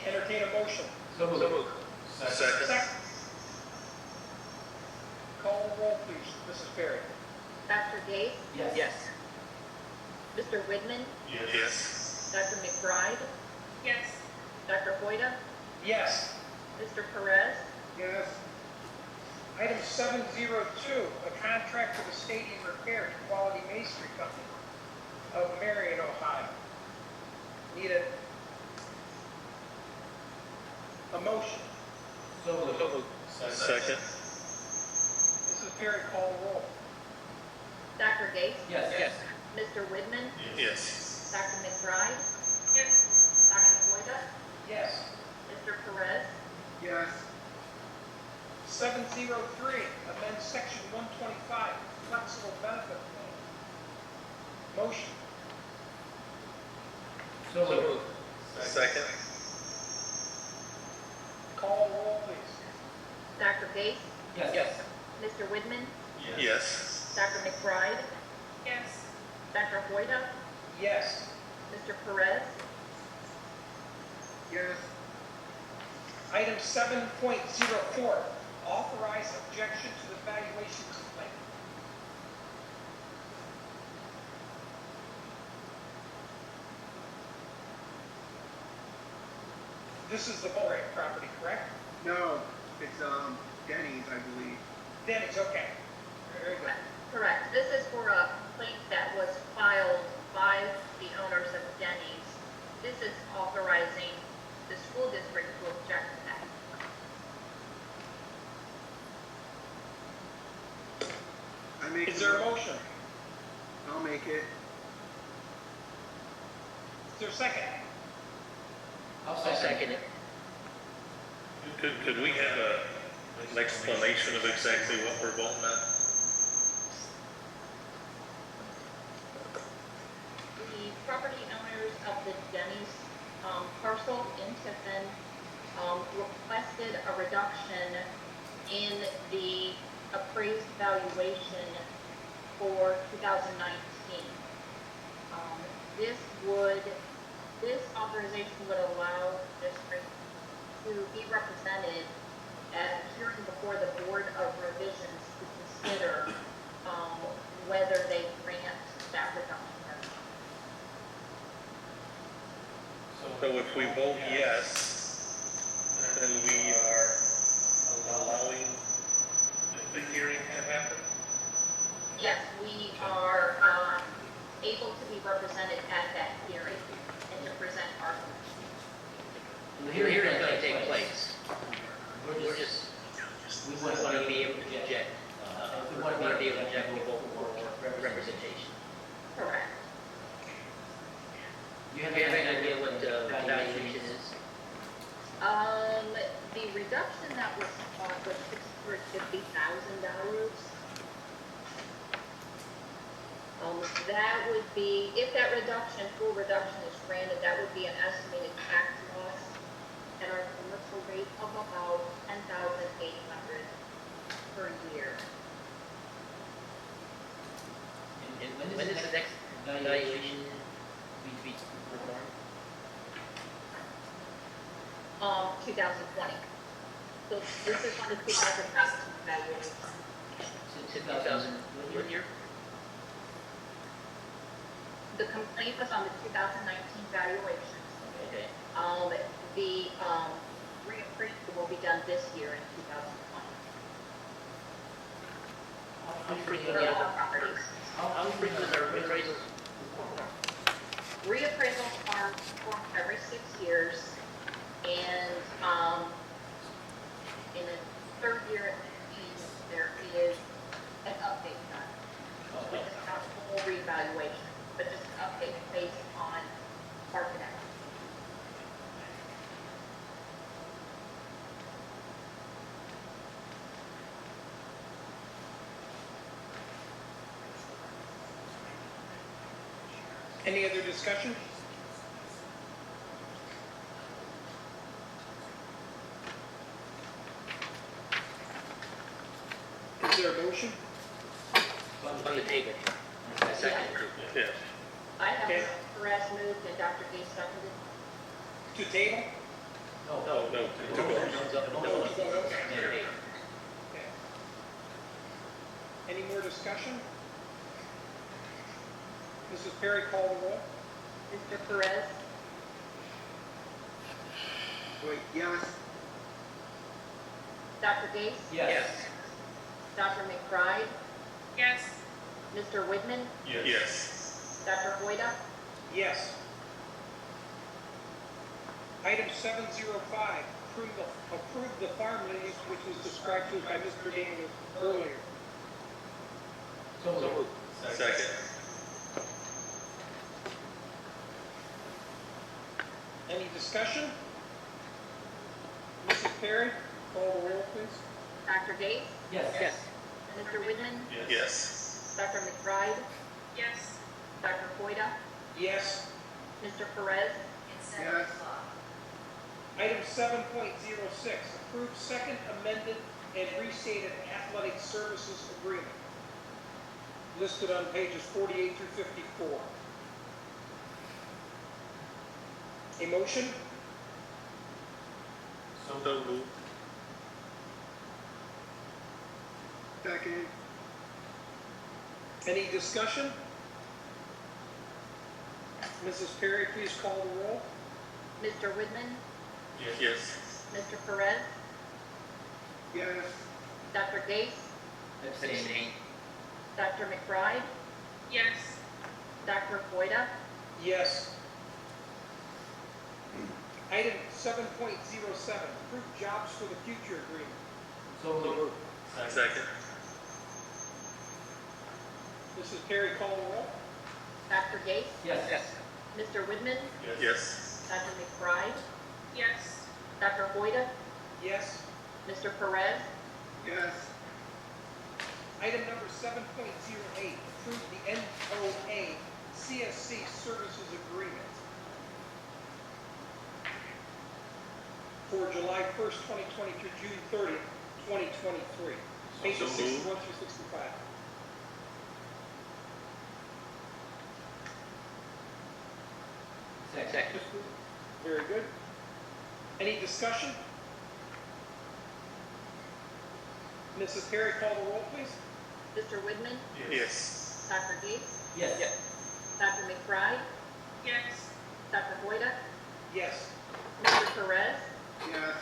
Entertain a motion. So moved. Second. Call the roll, please. Mrs. Berry. Dr. Gates? Yes. Mr. Whitman? Yes. Dr. McBride? Yes. Dr. Hoya? Yes. Mr. Perez? Yes. Item 7:02, a contract for the stadium repair to Quality Masonry Company of Marion, Ohio. Need a motion. So moved. Second. Mrs. Perry, call the roll. Dr. Gates? Yes. Mr. Whitman? Yes. Dr. McBride? Yes. Dr. Hoya? Yes. Mr. Perez? Yes. 7:03, amend section 125, flexible benefit plan. Motion. So moved. Second. Call the roll, please. Dr. Gates? Yes. Mr. Whitman? Yes. Dr. McBride? Yes. Dr. Hoya? Yes. Mr. Perez? Yes. Item 7.04, authorize objection to the valuation complaint. This is the Bullring property, correct? No, it's, Denny's, I believe. Denny's, okay. Very good. Correct. This is for a complaint that was filed by the owners of Denny's. This is authorizing the school district to object to that. I make. Is there a motion? I'll make it. Is there a second? I'll second it. Could we have an explanation of exactly what we're voting on? The property owners of the Denny's parcel in Tiffin requested a reduction in the appraised valuation for 2019. This authorization would allow the district to be represented at a hearing before the Board of Revisions to consider whether they grant that reduction or not. So if we vote yes, then we are allowing the hearing to happen? Yes, we are able to be represented at that hearing and to present arguments. The hearing is going to take place. We want to be able to object. We want to be able to object for representation. Correct. Do you have any idea what the valuation is? The reduction that was sought was $650,000. That would be, if that reduction, full reduction is granted, that would be an estimated tax loss at our commercial rate of about $10,800 per year. And when is the next valuation to be performed? 2020. So this is on the 2019 valuation. Since 2000, what year? The complaint was on the 2019 valuation. Okay. The reappraisal will be done this year in 2020. How frequent For all properties. are reappraisals? Reappraisals are performed every 6 years, and in the third year, there is an update done, which is not a full reevaluation, but just an update based on market activity. Any other discussion? Is there a motion? On the table. Second. Yes. I have Okay. Perez moved and Dr. Gay seconded. To table? No. Okay. Any more discussion? Mrs. Perry, call the roll. Mr. Perez, Wait, yes. Dr. Gase, Yes. Dr. McBride, Yes. Mr. Widman, Yes. Dr. Hoyda, Yes. Item 705, approve the farm lease which was described to us by Mr. Daniels earlier. Second. Any discussion? Mrs. Perry, call the roll, please. Dr. Gase, Yes. Mr. Widman, Yes. Dr. McBride, Yes. Dr. Hoyda, Yes. Mr. Perez, Yes. Item 7.06, approve second amended and restated athletic services agreement. Listed on pages 48 through 54. A motion? So moved. Second. Any discussion? Mrs. Perry, please call the roll. Mr. Widman, Yes. Mr. Perez, Yes. Dr. Gase, Abstain. Dr. McBride, Yes. Dr. Hoyda, Yes. Item 7.07, approve jobs for the future agreement. Second. Mrs. Perry, call the roll. Dr. Gase, Yes. Mr. Widman, Yes. Dr. McBride, Yes. Dr. Hoyda, Yes. Mr. Perez, Yes. Item number 7.08, approve the NOA CSC services agreement for July 1st, 2020 through June 30th, 2023. Pages 61 through 65. Second. Very good. Any discussion? Mrs. Perry, call the roll, please. Mr. Widman, Yes. Dr. Gates, Yes. Dr. McBride, Yes. Dr. Boyda, Yes. Mr. Perez, Yes.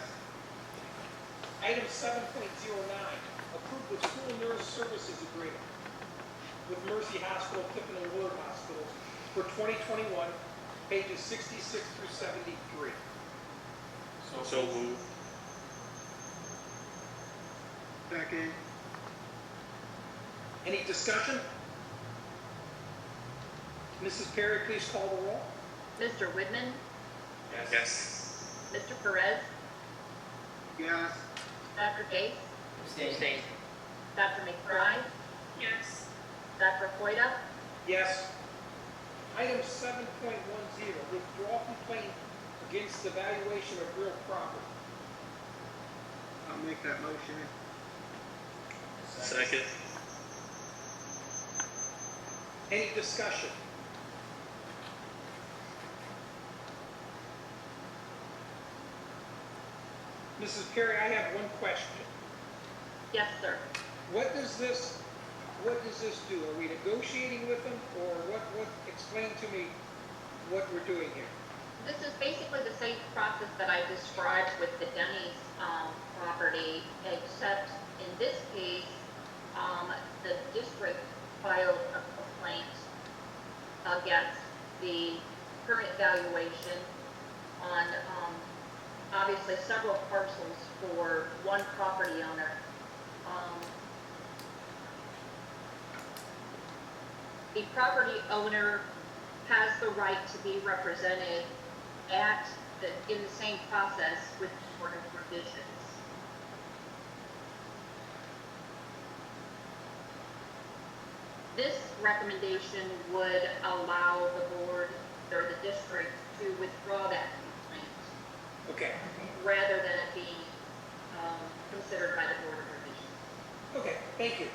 Item 7.09, approve the school nurse services agreement with Mercy Hospital, Tiffin and Willard Hospitals for 2021, pages 66 through 73. So moved. Second. Any discussion? Mrs. Perry, please call the roll. Mr. Widman, Yes. Mr. Perez, Yes. Dr. Gates, Abstain. Dr. McBride, Yes. Dr. Boyda, Yes. Item 7.10, withdraw complaint against the valuation of real property. I'll make that motion. Second. Any discussion? Mrs. Perry, I have one question. yes, sir. What does this do? Are we negotiating with them, or explain to me what we're doing here? This is basically the same process that I described with the Denny's property, except in this case, the district filed a complaint against the current valuation on obviously several parcels for one property owner. The property owner has the right to be represented in the same process with the Board of Revisions. This recommendation would allow the board or the district to withdraw that complaint Okay. rather than it being considered by the Board of Revisions. Okay, thank you.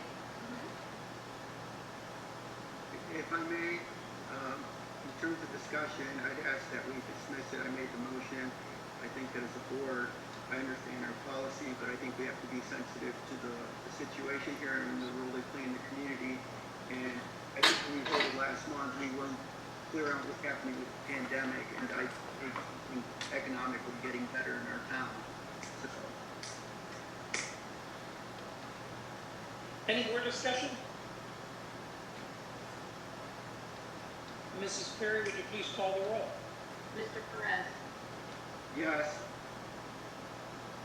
If I may, in terms of discussion, I'd ask that we dismiss it. I made the motion. I think that as a board, I understand our policy, but I think we have to be sensitive to the situation here and the role they play in the community. And I think when we voted last month, we weren't clear on what's happening with the pandemic, and I think economically getting better in our town. So, Any more discussion? Mrs. Perry, would you please call the roll? Mr. Perez, yes.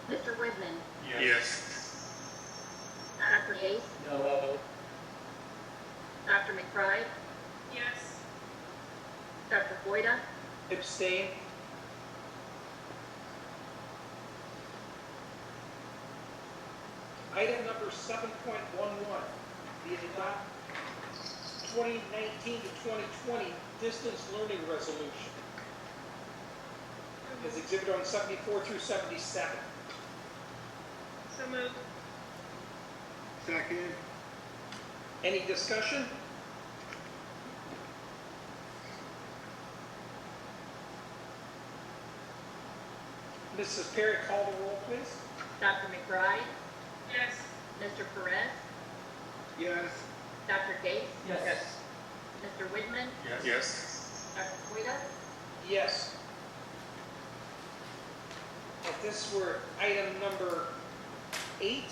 Mr. Widman, Yes. Dr. Gates, No. Dr. McBride, Yes. Dr. Boyda, Abstain. Item number 7.11, the adopt 2019 to 2020 distance learning resolution. Is exhibited on 74 through 77. So moved. Second. Any discussion? Mrs. Perry, call the roll, please. Dr. McBride, Yes. Mr. Perez, Yes. Dr. Gates, Yes. Mr. Widman, Yes. Dr. Boyda, Yes. If this were item number 8,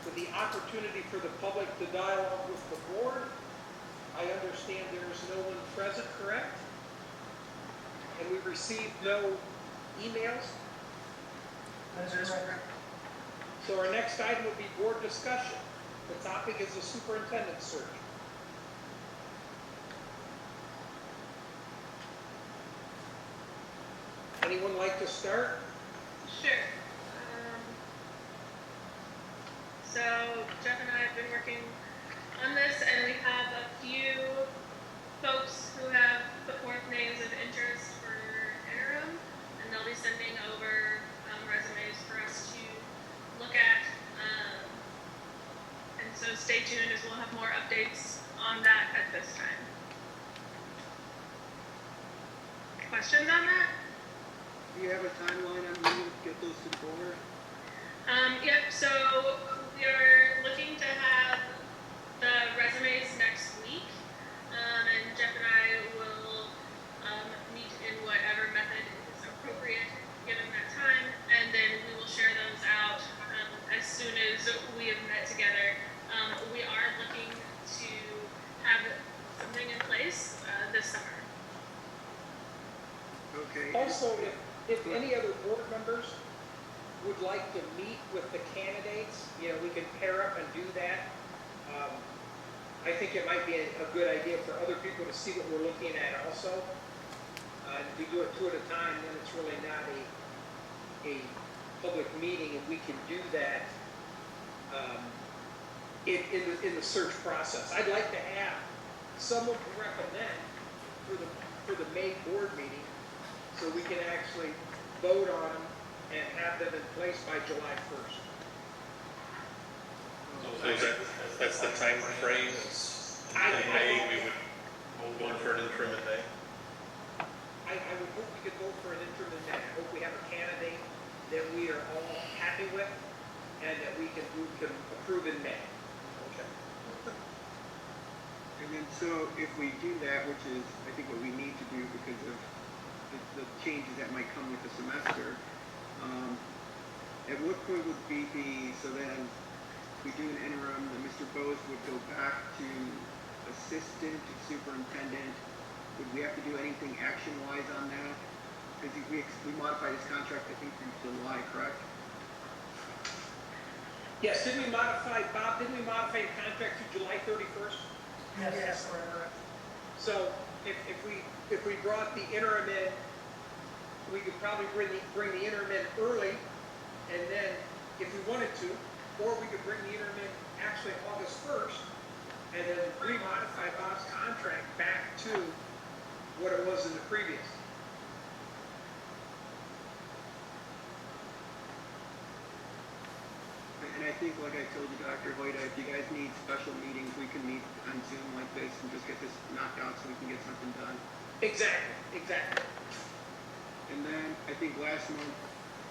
with the opportunity for the public to dialogue with the board, I understand there is no one present, correct? And we received no emails? That is correct. So our next item would be board discussion. The topic is the superintendent search. Anyone like to start? Sure. So Jeff and I have been working on this, and we have a few folks who have put forth names of interest for interim, and they'll be sending over resumes for us to look at. And so stay tuned as we'll have more updates on that at this time. Questions on that? Do you have a timeline on when you get those to the board? Yep, so we are looking to have the resumes next week, and Jeff and I will meet in whatever method is appropriate given that time, and then we will share those out as soon as we have met together. We are looking to have something in place this summer. Okay. Also, if any other board members would like to meet with the candidates, we can pair up and do that. I think it might be a good idea for other people to see what we're looking at also. If we do it two at a time, then it's really not a public meeting, and we can do that in the search process. I'd like to have someone to recommend for the May board meeting, so we can actually vote on them and have them in place by July 1st. So that's the time frame, in May, we would go for an interim in May? I would hope we could vote for an interim in May. I hope we have a candidate that we are all happy with and that we can approve in May. Okay. And then so if we do that, which is I think what we need to do because of the changes that might come with the semester, at what point would we be, so then we do an interim, then Mr. Bose would go back to assistant superintendent. Would we have to do anything action-wise on that? Because we modified his contract, I think, through July, correct? Yes, Bob, didn't we modify the contract to July 31st? Yes. So if we brought the interim in, we could probably bring the interim in early, and then if we wanted to, or we could bring the interim in actually August 1st, and then remodify Bob's contract back to what it was in the previous. And I think, like I told you, Dr. Hoyta, if you guys need special meetings, we can meet on Zoom like this and just get this knocked out so we can get something done. Exactly. And then I think last month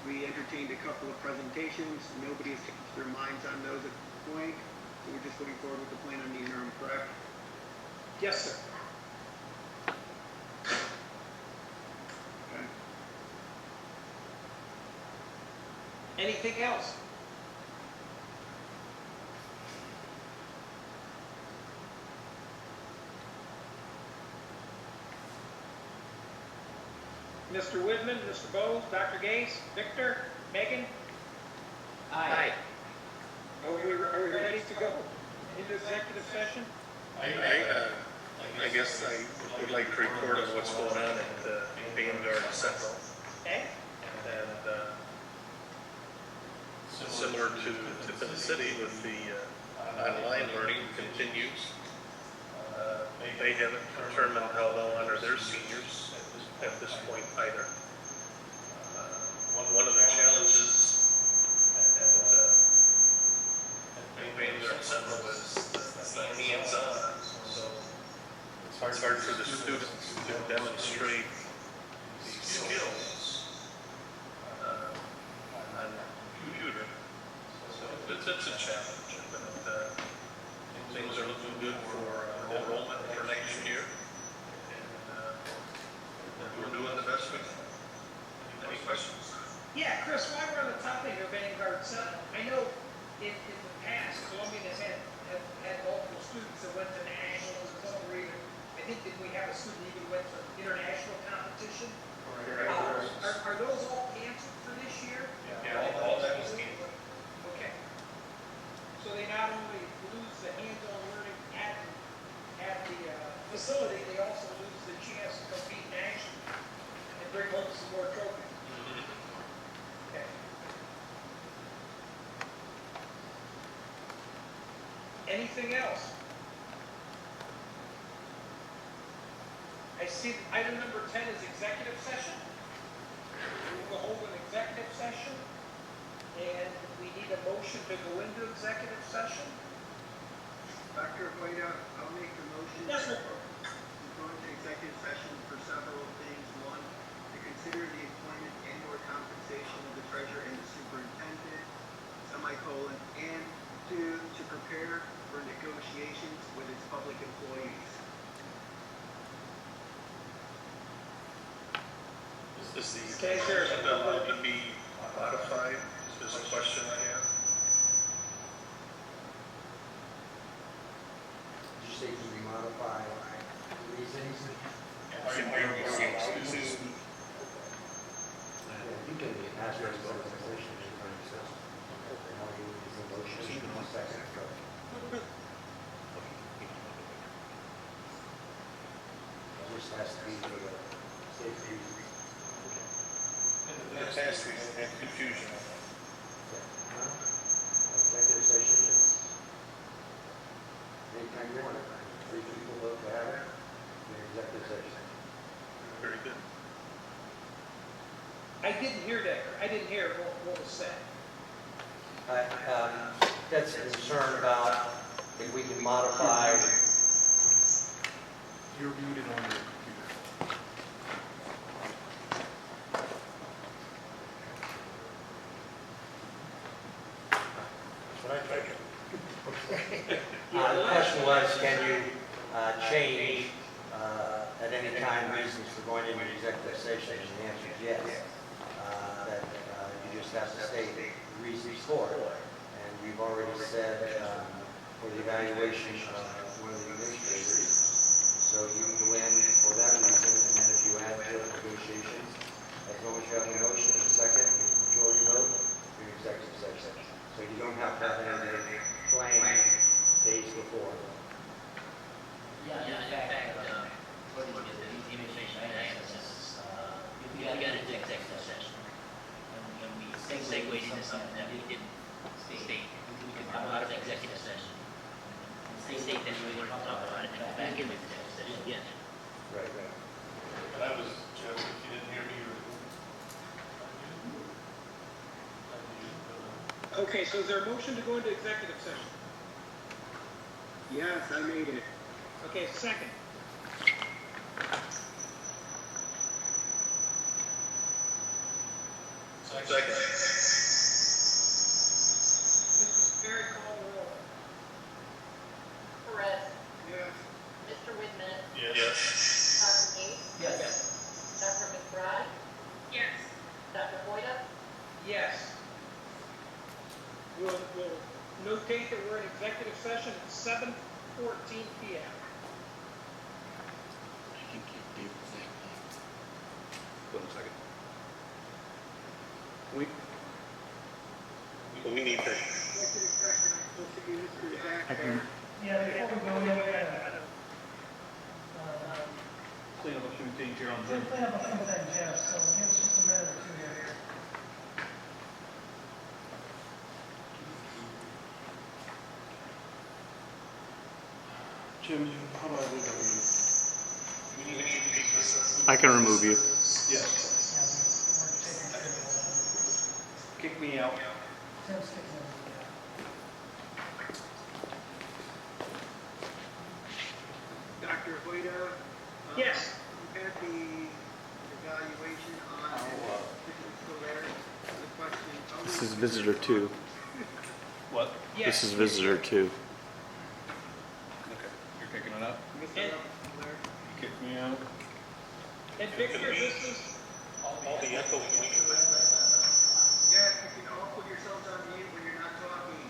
we entertained a couple of presentations. Nobody has changed their minds on those at this point. So we're just looking forward with the plan on the interim, correct? Yes, sir. Okay. Anything else? Mr. Widman, Mr. Bose, Dr. Gase, Victor, Megan? Aye. Are we ready to go into executive session? I guess I would like to report on what's going on at Vanguard Central. Okay. And similar to the city with the online learning continues. They haven't determined how they'll honor their seniors at this point either. One of the challenges at Vanguard Central is the hands-on. So it's hard for the students to demonstrate these skills on a computer. So it's a challenge, but things are looking good for enrollment for next year. And we're doing the best we can. Any questions? Yeah, Chris, while we're on the topic of Vanguard Central, I know in the past, Columbian has had multiple students that went to nationals and some were even, I think that we have a student even went to international competition. Are those all canceled for this year? Yeah, all that was canceled. Okay. So they not only lose the hands-on learning at the facility, they also lose the chance to compete nationally and bring home some more trophies. Okay. Anything else? I see item number 10 is executive session. We will hold an executive session, and we need a motion to go into executive session. Dr. Hoyda, I'll make the motion. Yes, sir. To go into executive session for several things. One, to consider the employment and/or compensation of the treasurer and the superintendent, semicolon, and two, to prepare for negotiations with its public employees. Is the Okay, sir. agenda allowed to be modified? Is a question I have. Did you say to be modified reasons? You can ask for a position in front of yourself. And all you need is a motion in a second. It just has to be for the safety reasons. In the past, we had confusion on that. Executive session is anytime you want it. 3 people vote to have it in executive session. Very good. I didn't hear that. I didn't hear what was said. That's a concern about if we can modify. You're muted on your computer. The question was, can you change at any time reasons for going into executive session? And the answer is yes. That you just have to state the reasons for it. And we've already said for the evaluation of one of the administrators. So you can go in for that reason, and then if you add to it negotiations, as long as you have a motion and a second, and a majority vote, you're in executive session. So you don't have to have anything planned days before. Yeah, in fact, what is the information I asked is, we got into executive session. And we segued into something that we didn't state. We could come out of executive session and state that we were talking about it and come back into executive session again. Right. And I was, Jeff, if you didn't hear me, Okay, so is there a motion to go into executive session? Yes, I made it. Okay, second. Second. Mrs. Berry, call the roll. Perez, Yes. Mr. Whitman, Yes. Dr. Neese, Yes. Dr. McBride, Yes. Dr. Hoyda, Yes. We'll notate that we're in executive session at 7:14 p.m. Hold on a second. We need to. Executive session, I'm supposed to be Mr. Zach I can Yeah, before we go in, clean up a few things here on we'll Zoom. clean up a few things, yeah, so give us just a minute or two here. Jim, how do I leave that with We need I can remove you. you? Yes. Kick me out. Tim's kicking in. Dr. Hoyda? Yes. You had the evaluation on, is it still there? The question. This is visitor 2. What? Yes. This is visitor 2. Okay, you're picking it up? Mr. Blair? You kicked me out. And Victor, this is, all the echo we need. Yes, you can all put yourselves on mute when you're not talking.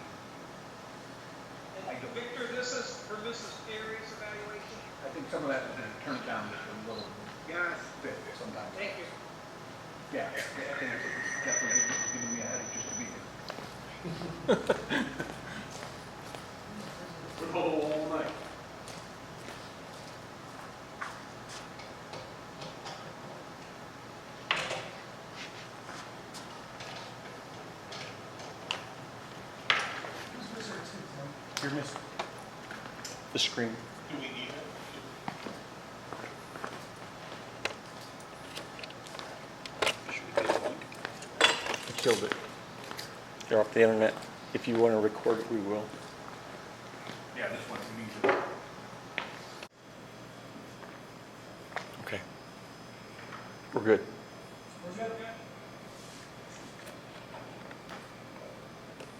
I don't. Victor, this is for Mrs. Berry's evaluation. I think some of that, turn it down just a little Yes. bit sometimes. Thank you. Yeah, I think it's definitely giving me a headache just to be here. We're all night. Who's visitor two, Tim? You're missing. The screen. Do we need it? I killed it. They're off the internet. If you want to record it, we will. Yeah, this one needs it. Okay. We're good.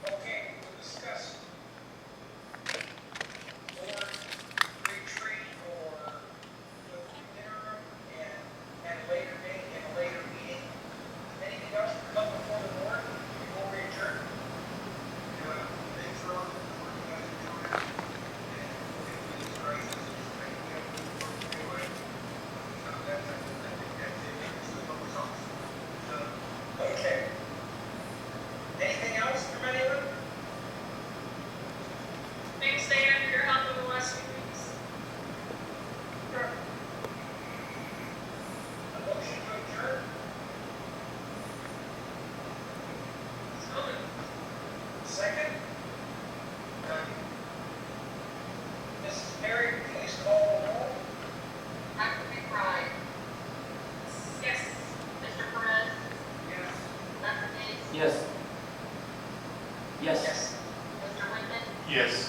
Okay, we'll discuss board retreat or interim and at a later date, in a later meeting. Anything else to come before the board before we adjourn? Okay. Anything else from anyone? Thanks, Dan, for your help in the last few weeks. A motion to adjourn? Second? Mrs. Perry, please call the roll. Dr. McBride. Yes. Mr. Perez. Yes. Dr. Gates. Yes. Yes. Yes. Mr. Whitman. Yes.